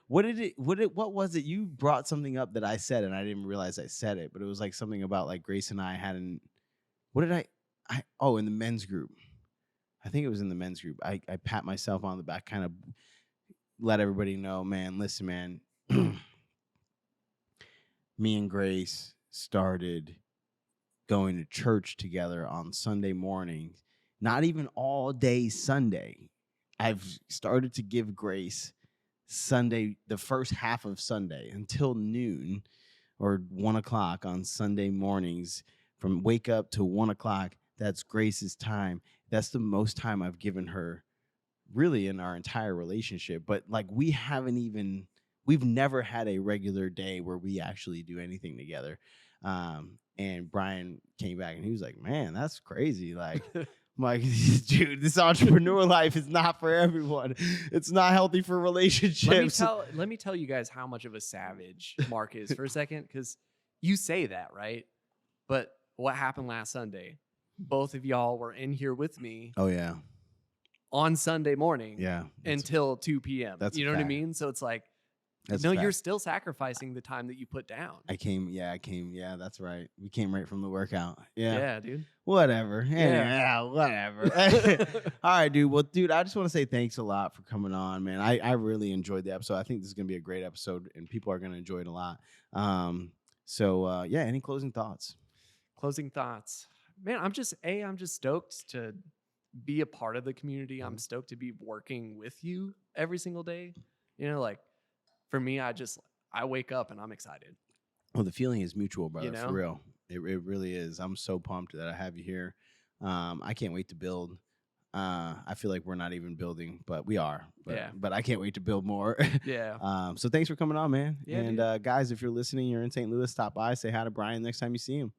was it? You brought something up that I said and I didn't realize I said it, but it was like something about like Grace and I hadn't. What did I in the men's group. I think it was in the men's group. I pat myself on the back, kind of let everybody know, man, listen, man. Me and Grace started going to church together on Sunday mornings, not even all day Sunday. I've started to give Grace Sunday, the first half of Sunday until noon or 1 o'clock on Sunday mornings, from wake up to 1 o'clock. That's Grace's time. That's the most time I've given her really in our entire relationship. But like we've never had a regular day where we actually do anything together. And Bryan came back and he was like, man, that's crazy. Like, I'm like, dude, this entrepreneur life is not for everyone. It's not healthy for relationships. Let me tell you guys how much of a savage Mark is for a second, because you say that, right? But what happened last Sunday? Both of y'all were in here with me. Oh, yeah. On Sunday morning. Yeah. Until 2 p.m. That's you know what I mean? So it's like, you're still sacrificing the time that you put down. I came. Yeah, that's right. We came right from the workout. Yeah, dude. Whatever. Yeah, whatever. All right, dude. Well, dude, I just want to say thanks a lot for coming on, man. I really enjoyed the episode. I think this is going to be a great episode and people are going to enjoy it a lot. So yeah, any closing thoughts? Closing thoughts. Man, I'm just stoked to be a part of the community. I'm stoked to be working with you every single day. You know, like for me, I wake up and I'm excited. Well, the feeling is mutual, brother. You know? For real. It really is. I'm so pumped that I have you here. I can't wait to build. I feel like we're not even building, but we are. But I can't wait to build more. Yeah. So thanks for coming on, man. Yeah, and guys, if you're listening, you're in St. Louis, stop by, say hi to Bryan next time you see him.